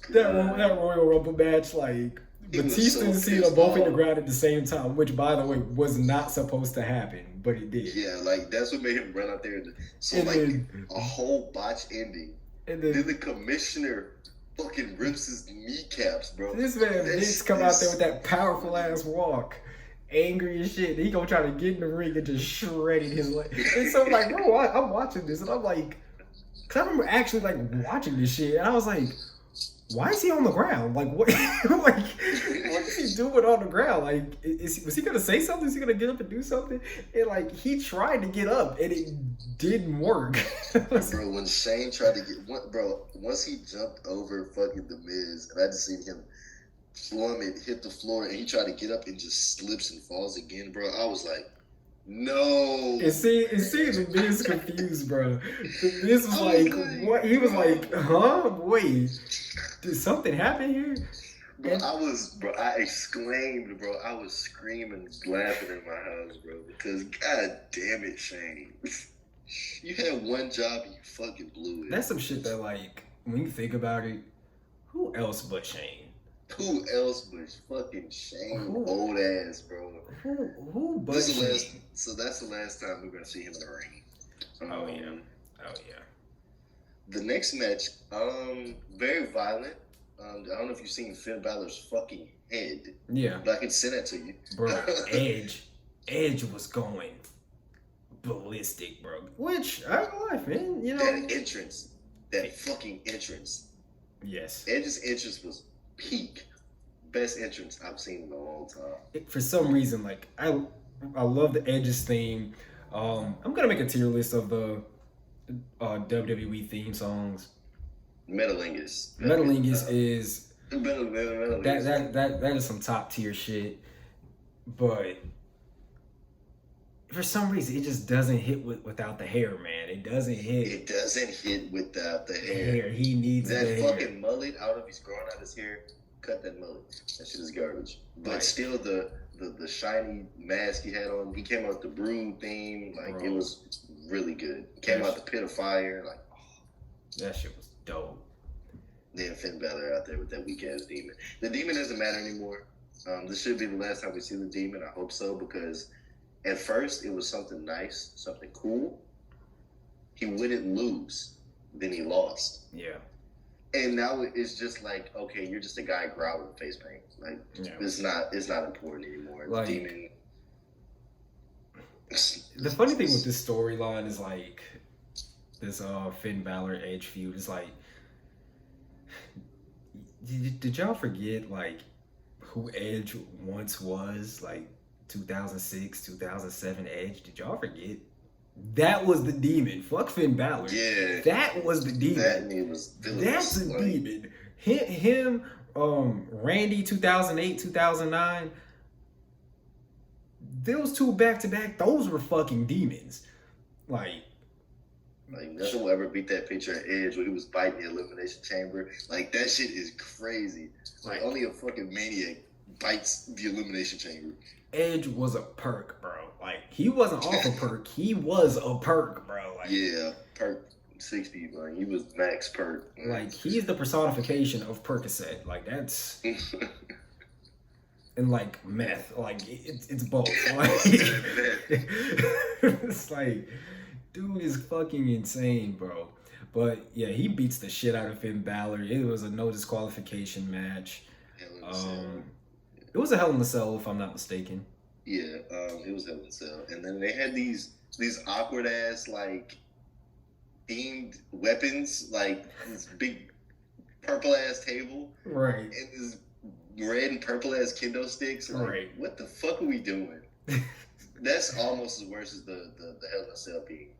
that Royal Rumble match, like Batista and Cena both hit the ground at the same time, which by the way was not supposed to happen, but it did. Yeah, like that's what made him run out there. So and like then, a whole botch ending. And then the commissioner fucking rips his kneecaps, bro. This man Vince come out there with that powerful ass walk. Angry as shit. He gonna try to get in the ring and just shredding his leg. And so like, bro, I'm watching this and I'm like, cause I remember actually like watching this shit and I was like, why is he on the ground? Like what? Like what is he doing on the ground? Like was he gonna say something? Is he gonna get up and do something? And like he tried to get up and it didn't work. Bro, when Shane tried to once he jumped over fucking The Miz and I just seen him plummet, hit the floor, and he tried to get up and just slips and falls again, bro. I was like, no. And see, The Miz confused, bro. The Miz was like, what? He was like, huh? Wait, did something happen here? Bro, I exclaimed, bro. I was screaming, laughing in my house, bro, because god damn it, Shane. You had one job and you fucking blew it. That's some shit that, like, when you think about it, who else but Shane? Who else but fucking Shane, old ass, bro? Who but Shane? So that's the last time we're gonna see him in the ring. Oh yeah. The next match, very violent. I don't know if you've seen Finn Balor's fucking head. Yeah. But I can send that to you. Bro, Edge was going ballistic, bro. Which, I ain't gonna lie, man, you know. That fucking entrance. Yes. Edge's entrance was peak. Best entrance I've seen in a long time. For some reason, like, I love the Edge's theme. I'm gonna make a tier list of the WWE theme songs. Metalingus is that is some top tier shit, but for some reason it just doesn't hit without the hair, man. It doesn't hit without the hair. He needs that fucking mullet. I don't know if he's growing out his hair. Cut that mullet. That shit is garbage. But right. Still the shiny mask he had on. He came out with the Brood theme. Like, it was really good. Came out the Pit of Fire. Like, that shit was dope. Then Finn Balor out there with that weak ass demon. The demon doesn't matter anymore. This should be the last time we see the demon. I hope so, because at first it was something nice, something cool. He wouldn't lose. Then he lost. Yeah. And now it's just like, okay, you're just a guy growling face paint. Like, it's not important anymore. Like, the demon. The funny thing with this storyline is like this Finn Balor Edge feud is like, did y'all forget like who Edge once was? Like 2006, 2007 Edge. Did y'all forget? That was the demon. Fuck Finn Balor. Yeah. That was the demon. That name was villainous. That's the demon. Him, Randy 2008, 2009. Those two back to back, those were fucking demons. Like nothing will ever beat that picture of Edge when he was biting the Elimination Chamber. Like, that shit is crazy. Like, only a fucking maniac bites the Elimination Chamber. Edge was a perk, bro. Like, he wasn't off a perk. He was a perk, bro. Like, yeah, perk 60, man. He was max perk. Man. Like, he's the personification of Percocet. Like, that's... and, like, meth. Like, it's both. Like, it's like... Dude is fucking insane, bro. But yeah, he beats the shit out of Finn Balor. It was a no disqualification match. It was a Hell in a Cell, if I'm not mistaken. Yeah, it was Hell in a Cell, and then they had these awkward ass like themed weapons, like this big purple ass table, Right. and this red and purple ass kendo sticks. Like, Right. what the fuck are we doing? That's almost as worse as the Hell in a Cell being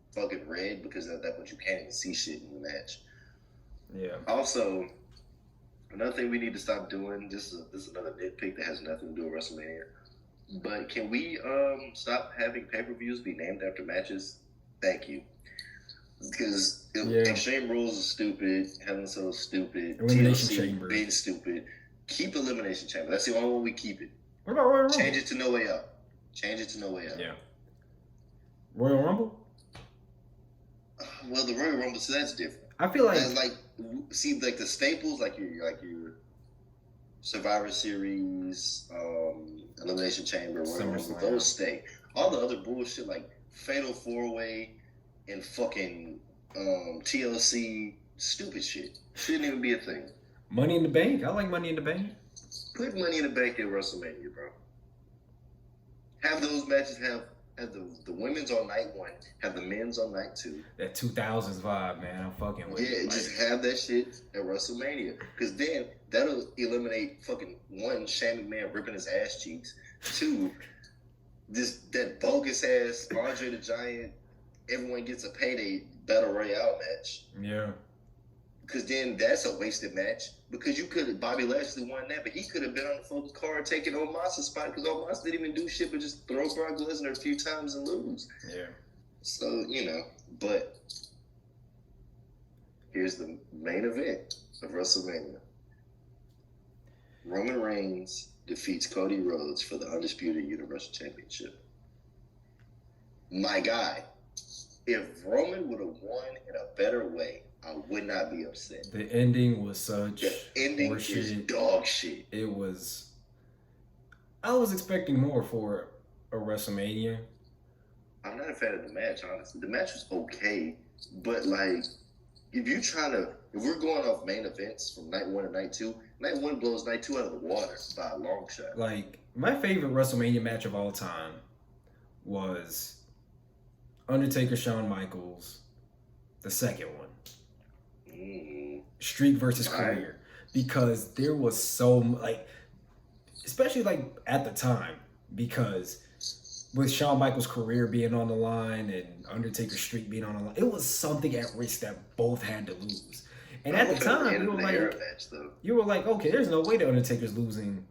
fucking red, because at that point you can't even see shit in the match. Yeah. Also, another thing we need to stop doing. This is another nitpick that has nothing to do with WrestleMania. But can we stop having pay-per-views be named after matches? Thank you. Because Extreme Rules is stupid. Hell in a Cell is stupid. Elimination TLC Chamber. been stupid. Keep Elimination Chamber. That's the only one we keep it. What about Royal Rumble? Change it to No Way Out. Change it to No Way Out. Yeah. Royal Rumble? Well, the Royal Rumble, so that's different. I feel like see, like the staples, like your Survivor Series, Elimination Chamber, Royal Rumble, those stay. All the other bullshit like Fatal 4-Way and fucking TLC, stupid shit, shouldn't even be a thing. Money in the Bank. I like Money in the Bank. Put Money in the Bank at WrestleMania, bro. Have those matches have the women's on night 1, have the men's on night 2. That 2000s vibe, man. I'm fucking with it. Yeah, just have that shit at WrestleMania. Because then that'll eliminate fucking 1, Shane McMahon ripping his ass cheeks. 2, that bogus ass Andre the Giant, everyone gets a payday battle royale match. Yeah. Because then that's a wasted match. Because Bobby Lashley won that, but he could have been on the full card taking Omos's spot, because Omos didn't even do shit but just throw Brock Lesnar a few times and lose. Yeah. So, but here's the main event of WrestleMania. Roman Reigns defeats Cody Rhodes for the Undisputed Universal Championship. My guy, if Roman would have won in a better way, I would not be upset. The ending was such The ending is dog shit. It was. I was expecting more for a WrestleMania. I'm not a fan of the match, honestly. The match was okay, but like, if we're going off main events from night 1 to night 2, night 1 blows night 2 out of the water by a long shot. Like, my favorite WrestleMania match of all time was Undertaker, Shawn Michaels, the second one. Streak versus career, because there was especially like at the time, because with Shawn Michaels' career being on the line and Undertaker's streak being on the line, it was something at risk that both had to lose. And at the time, you were like, okay, there's no way the Undertaker's losing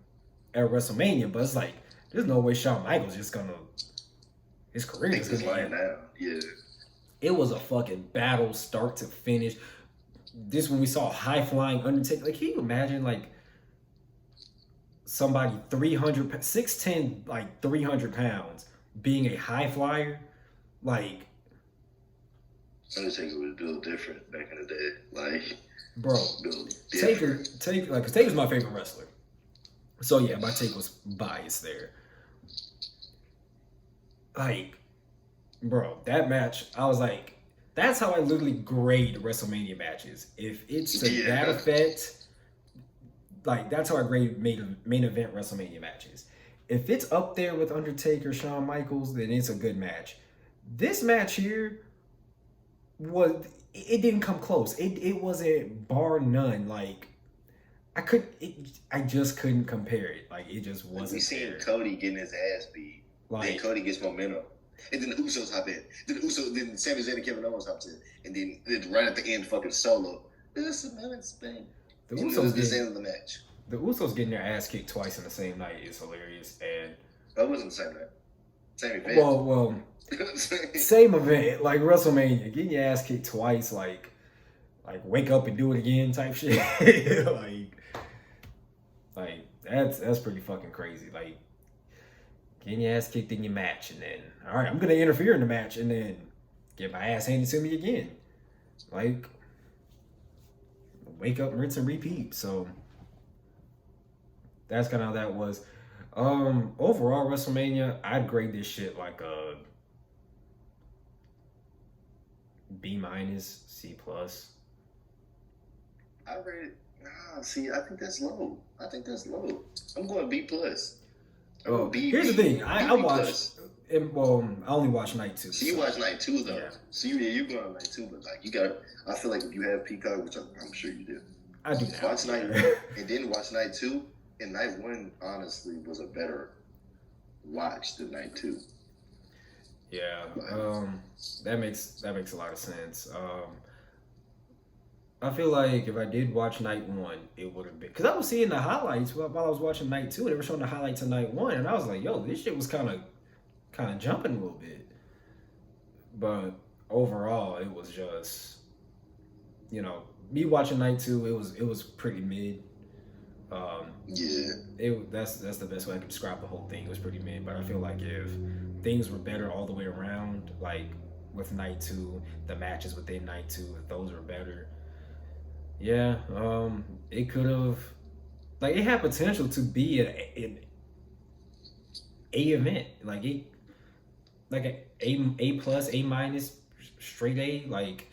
at WrestleMania, but it's like, there's no way Shawn Michaels his career is gonna end. Yeah. It was a fucking battle, start to finish. This when we saw high flying Undertaker. Like, can you imagine like somebody 6'10", like 300 pounds, being a high flyer? Like, Undertaker was built different back in the day. Like, bro, Taker's my favorite wrestler. So yeah, my take was biased there. Like, bro, that match, I was like, that's how I literally grade WrestleMania matches. If it's to that effect, like, that's how I grade main event WrestleMania matches. If it's up there with Undertaker, Shawn Michaels, then it's a good match. This match here it didn't come close. It wasn't, bar none. Like, I just couldn't compare it. Like, it just wasn't. We seen Cody getting his ass beat. Like, then Cody gets momentum. And then the Usos hop in. Then Sami Zayn and Kevin Owens hops in. And then right at the end, fucking Solo. This is another thing. The Usos the end of the match. The Usos getting their ass kicked twice in the same night is hilarious. And that wasn't the same night. Same event. Well, same event. Like WrestleMania, getting your ass kicked twice. Like wake up and do it again type shit. like that's pretty fucking crazy. Like, getting your ass kicked in your match, and then, all right, I'm going to interfere in the match, and then get my ass handed to me again. Like, wake up, rinse, and repeat. So, that's kind of how that was. Overall, WrestleMania, I'd grade this shit like a B-, C+. I rate it, I think that's low. I'm going B+. Oh, B, here's the B, thing. B, I B watched. plus. Well, I only watched night 2. So you watch night 2 though. Yeah. So you go on night 2, but like you got. I feel like if you have Peacock, which I'm sure you do, I do now. watch night 1 and then watch night 2. And night 1 honestly was a better watch than night 2. Yeah. That makes a lot of sense. I feel like if I did watch night 1, it would have been because I was seeing the highlights while I was watching night 2. They were showing the highlights of night 1, and I was like, "Yo, this shit was kind of jumping a little bit." But overall, it was just, me watching night 2. It was pretty mid. That's the best way I could describe the whole thing. It was pretty mid, but I feel like if things were better all the way around, like with night 2, the matches within night 2, if those were better. Yeah, it could have, like, it had potential to be an A event, like a plus, A minus, straight A, like.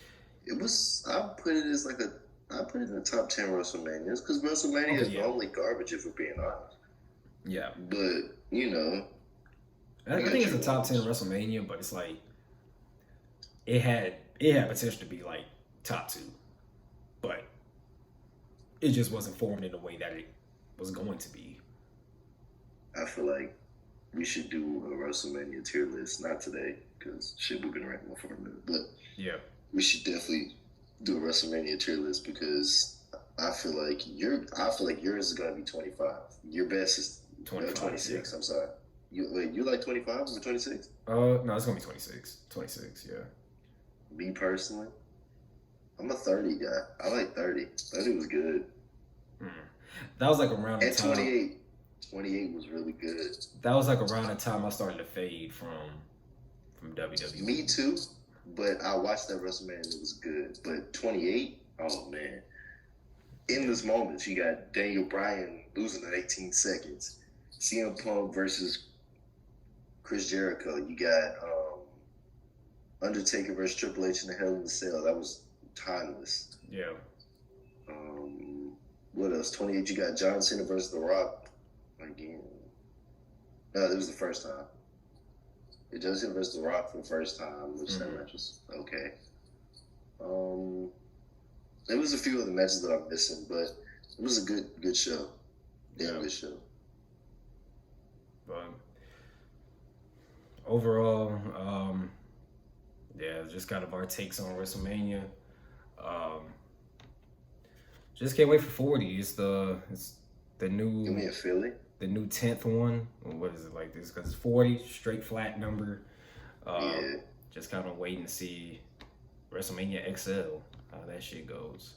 It was. I put it in the top 10 WrestleManias because WrestleMania is normally garbage if we're being honest. Yeah, but I think it's the top 10 WrestleMania, but it's like it had potential to be like top 2, but it just wasn't formed in the way that it was going to be. I feel like we should do a WrestleMania tier list, not today, because shit, we've been ranking for a minute, but yeah, we should definitely do a WrestleMania tier list because I feel like yours is gonna be 25. Your best is 26. Yeah. I'm sorry. You like 25 or 26? No, it's gonna be 26. 26, yeah. Me personally, I'm a 30 guy. I like 30. 30 was good. That was like around the time. 28 was really good. That was like around the time I started to fade from WWE. Me too, but I watched that WrestleMania and it was good. But 28, oh man. In this moment, you got Daniel Bryan losing in 18 seconds. CM Punk versus Chris Jericho. You got Undertaker versus Triple H in the Hell in the Cell. That was timeless. Yeah. What else? 28, you got John Cena versus The Rock. Again. No, that was the first time. John Cena versus The Rock for the first time, which that match was okay. There was a few other matches that I'm missing, but it was a good show. Yeah, good show. But overall, just kind of our takes on WrestleMania. Just can't wait for 40. It's the new. You mean Philly? The new 10th one. What is it like this? Because it's 40, straight flat number. Just kind of waiting to see WrestleMania XL, how that shit goes.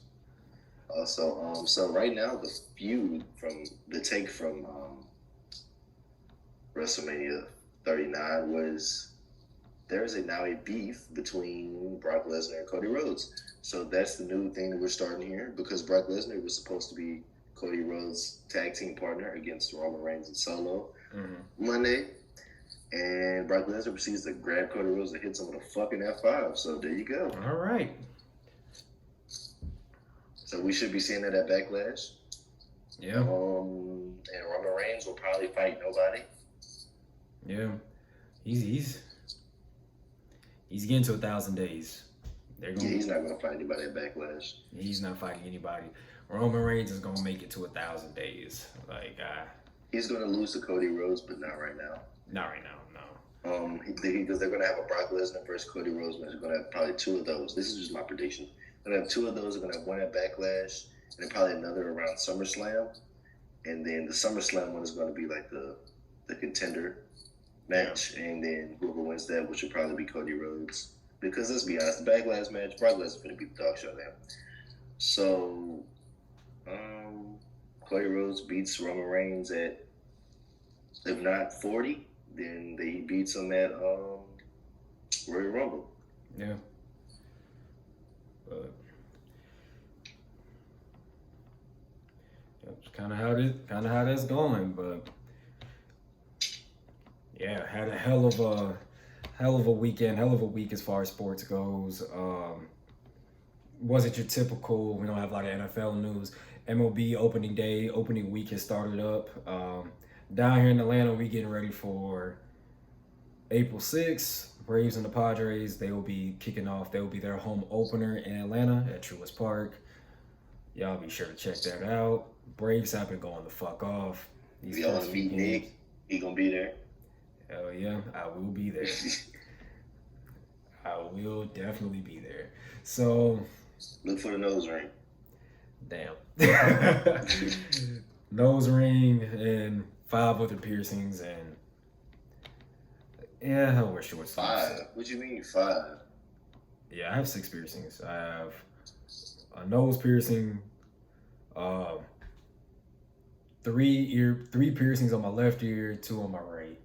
So right now the feud from WrestleMania 39 was there's now a beef between Brock Lesnar and Cody Rhodes. So that's the new thing that we're starting here because Brock Lesnar was supposed to be Cody Rhodes' tag team partner against Roman Reigns and Solo Monday. And Brock Lesnar proceeds to grab Cody Rhodes and hits him with a fucking F5. So there you go. All right. So we should be seeing that at Backlash. Yeah. And Roman Reigns will probably fight nobody. Yeah. He's getting to 1,000 days. He's not going to fight anybody at Backlash. He's not fighting anybody. Roman Reigns is going to make it to 1,000 days. He's going to lose to Cody Rhodes, but not right now. Not right now, no. Because they're going to have a Brock Lesnar versus Cody Rhodes match. They're going to have probably 2 of those. This is just my prediction. They're going to have 2 of those. They're going to have one at Backlash, and then probably another around SummerSlam. And then the SummerSlam one is going to be like the contender match, and then whoever wins that, which will probably be Cody Rhodes. Because let's be honest, the Backlash match, Brock Lesnar's going to beat the dog shit out of him. So, Cody Rhodes beats Roman Reigns at, if not 40, then he beats him at Royal Rumble. Yeah. But that's kind of how that's going. But yeah, had a hell of a weekend, hell of a week as far as sports goes. Wasn't your typical, we don't have a lot of NFL news. MLB opening week has started up. down here in Atlanta, we getting ready for April 6th. Braves and the Padres, they will be kicking off. They will be their home opener in Atlanta at Truist Park. Y'all be sure to check that out. Braves have been going the fuck off. If y'all want to meet Nick, he gonna be there. Hell yeah, I will be there. I will definitely be there. So look for the nose ring. Damn. Nose ring and 5 other piercings and yeah, I wear short sleeves. 5? What you mean 5? Yeah, I have 6 piercings. I have a nose piercing, 3 piercings on my left ear, 2 on my right.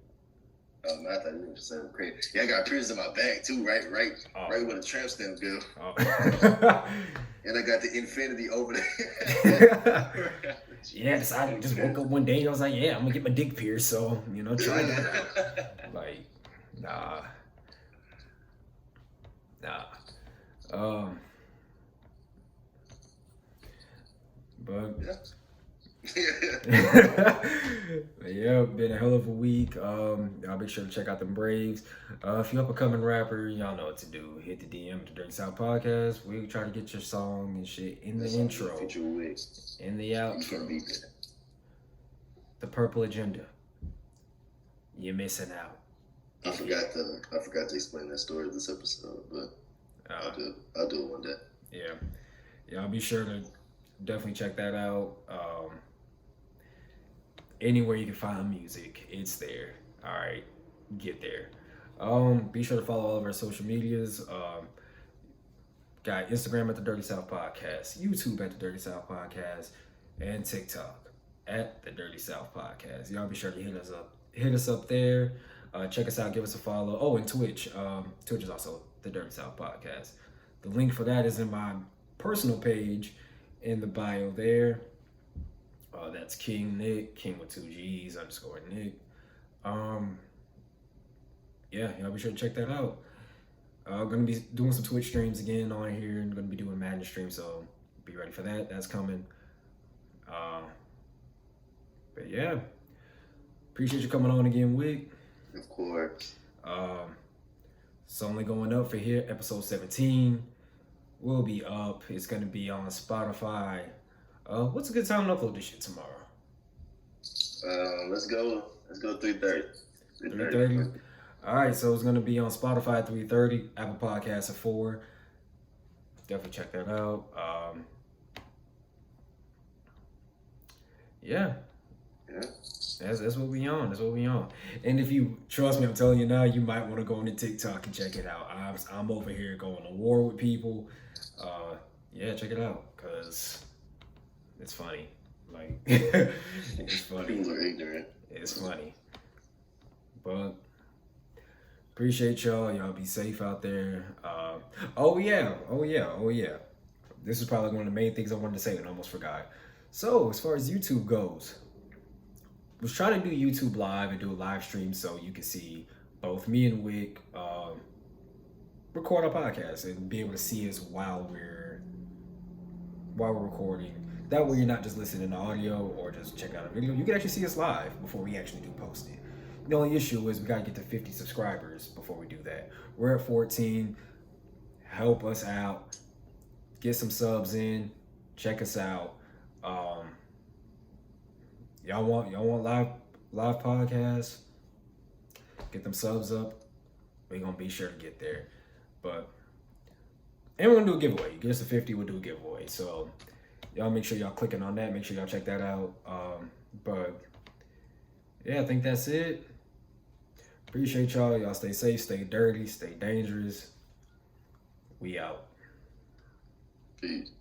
I thought you were saying crazy. Yeah, I got piercings in my back too, right where the tramp stamp go. Oh. And I got the infinity over there. Yeah, I decided, just woke up one day, I was like, yeah, I'm gonna get my dick pierced, so, try that. Like, nah. But yeah, been a hell of a week. Y'all make sure to check out them Braves. If you're up and coming rapper, y'all know what to do. Hit the DM at the Dirty South Podcast. We try to get your song and shit in the intro, in the outro. The Purple Agenda. You're missing out. I forgot to explain that story this episode, but I'll do it one day. Yeah, y'all be sure to definitely check that out. Anywhere you can find music, it's there. All right, get there. Be sure to follow all of our social medias. Got Instagram at the Dirty South Podcast, YouTube at the Dirty South Podcast, and TikTok at the Dirty South Podcast. Y'all be sure to hit us up there. Check us out, give us a follow. Oh, and Twitch. Twitch is also the Dirty South Podcast. The link for that is in my personal page in the bio there. That's King Nick, King with 2 G's _ Nick. Yeah, y'all be sure to check that out. Gonna be doing some Twitch streams again on here. I'm gonna be doing Madden streams, so be ready for that. That's coming. But yeah, appreciate you coming on again, Wicc. Of course. It's only going up for here. Episode 17 will be up. It's gonna be on Spotify. What's a good time to upload this shit tomorrow? Let's go 3:30. 3:30. All right, so it's gonna be on Spotify at 3:30, Apple Podcasts at 4. Definitely check that out. Yeah. That's what we on. That's what we on. And if you trust me, I'm telling you now, you might want to go on to TikTok and check it out. I'm over here going to war with people. Yeah, check it out because it's funny. Like it's funny. People are ignorant. It's funny. But appreciate y'all. Y'all be safe out there. Oh yeah. This is probably one of the main things I wanted to say and I almost forgot. So as far as YouTube goes, was trying to do YouTube live and do a live stream so you can see both me and Wicc record our podcast and be able to see us while we're recording. That way you're not just listening to audio or just check out a video. You can actually see us live before we actually do post it. The only issue is we gotta get to 50 subscribers before we do that. We're at 14. Help us out. Get some subs in. Check us out. Y'all want live podcasts? Get them subs up. We're gonna be sure to get there. And we're gonna do a giveaway. Get us to 50, we'll do a giveaway. So y'all make sure y'all clicking on that. Make sure y'all check that out. But yeah, I think that's it. Appreciate y'all. Y'all stay safe, stay dirty, stay dangerous. We out. Peace.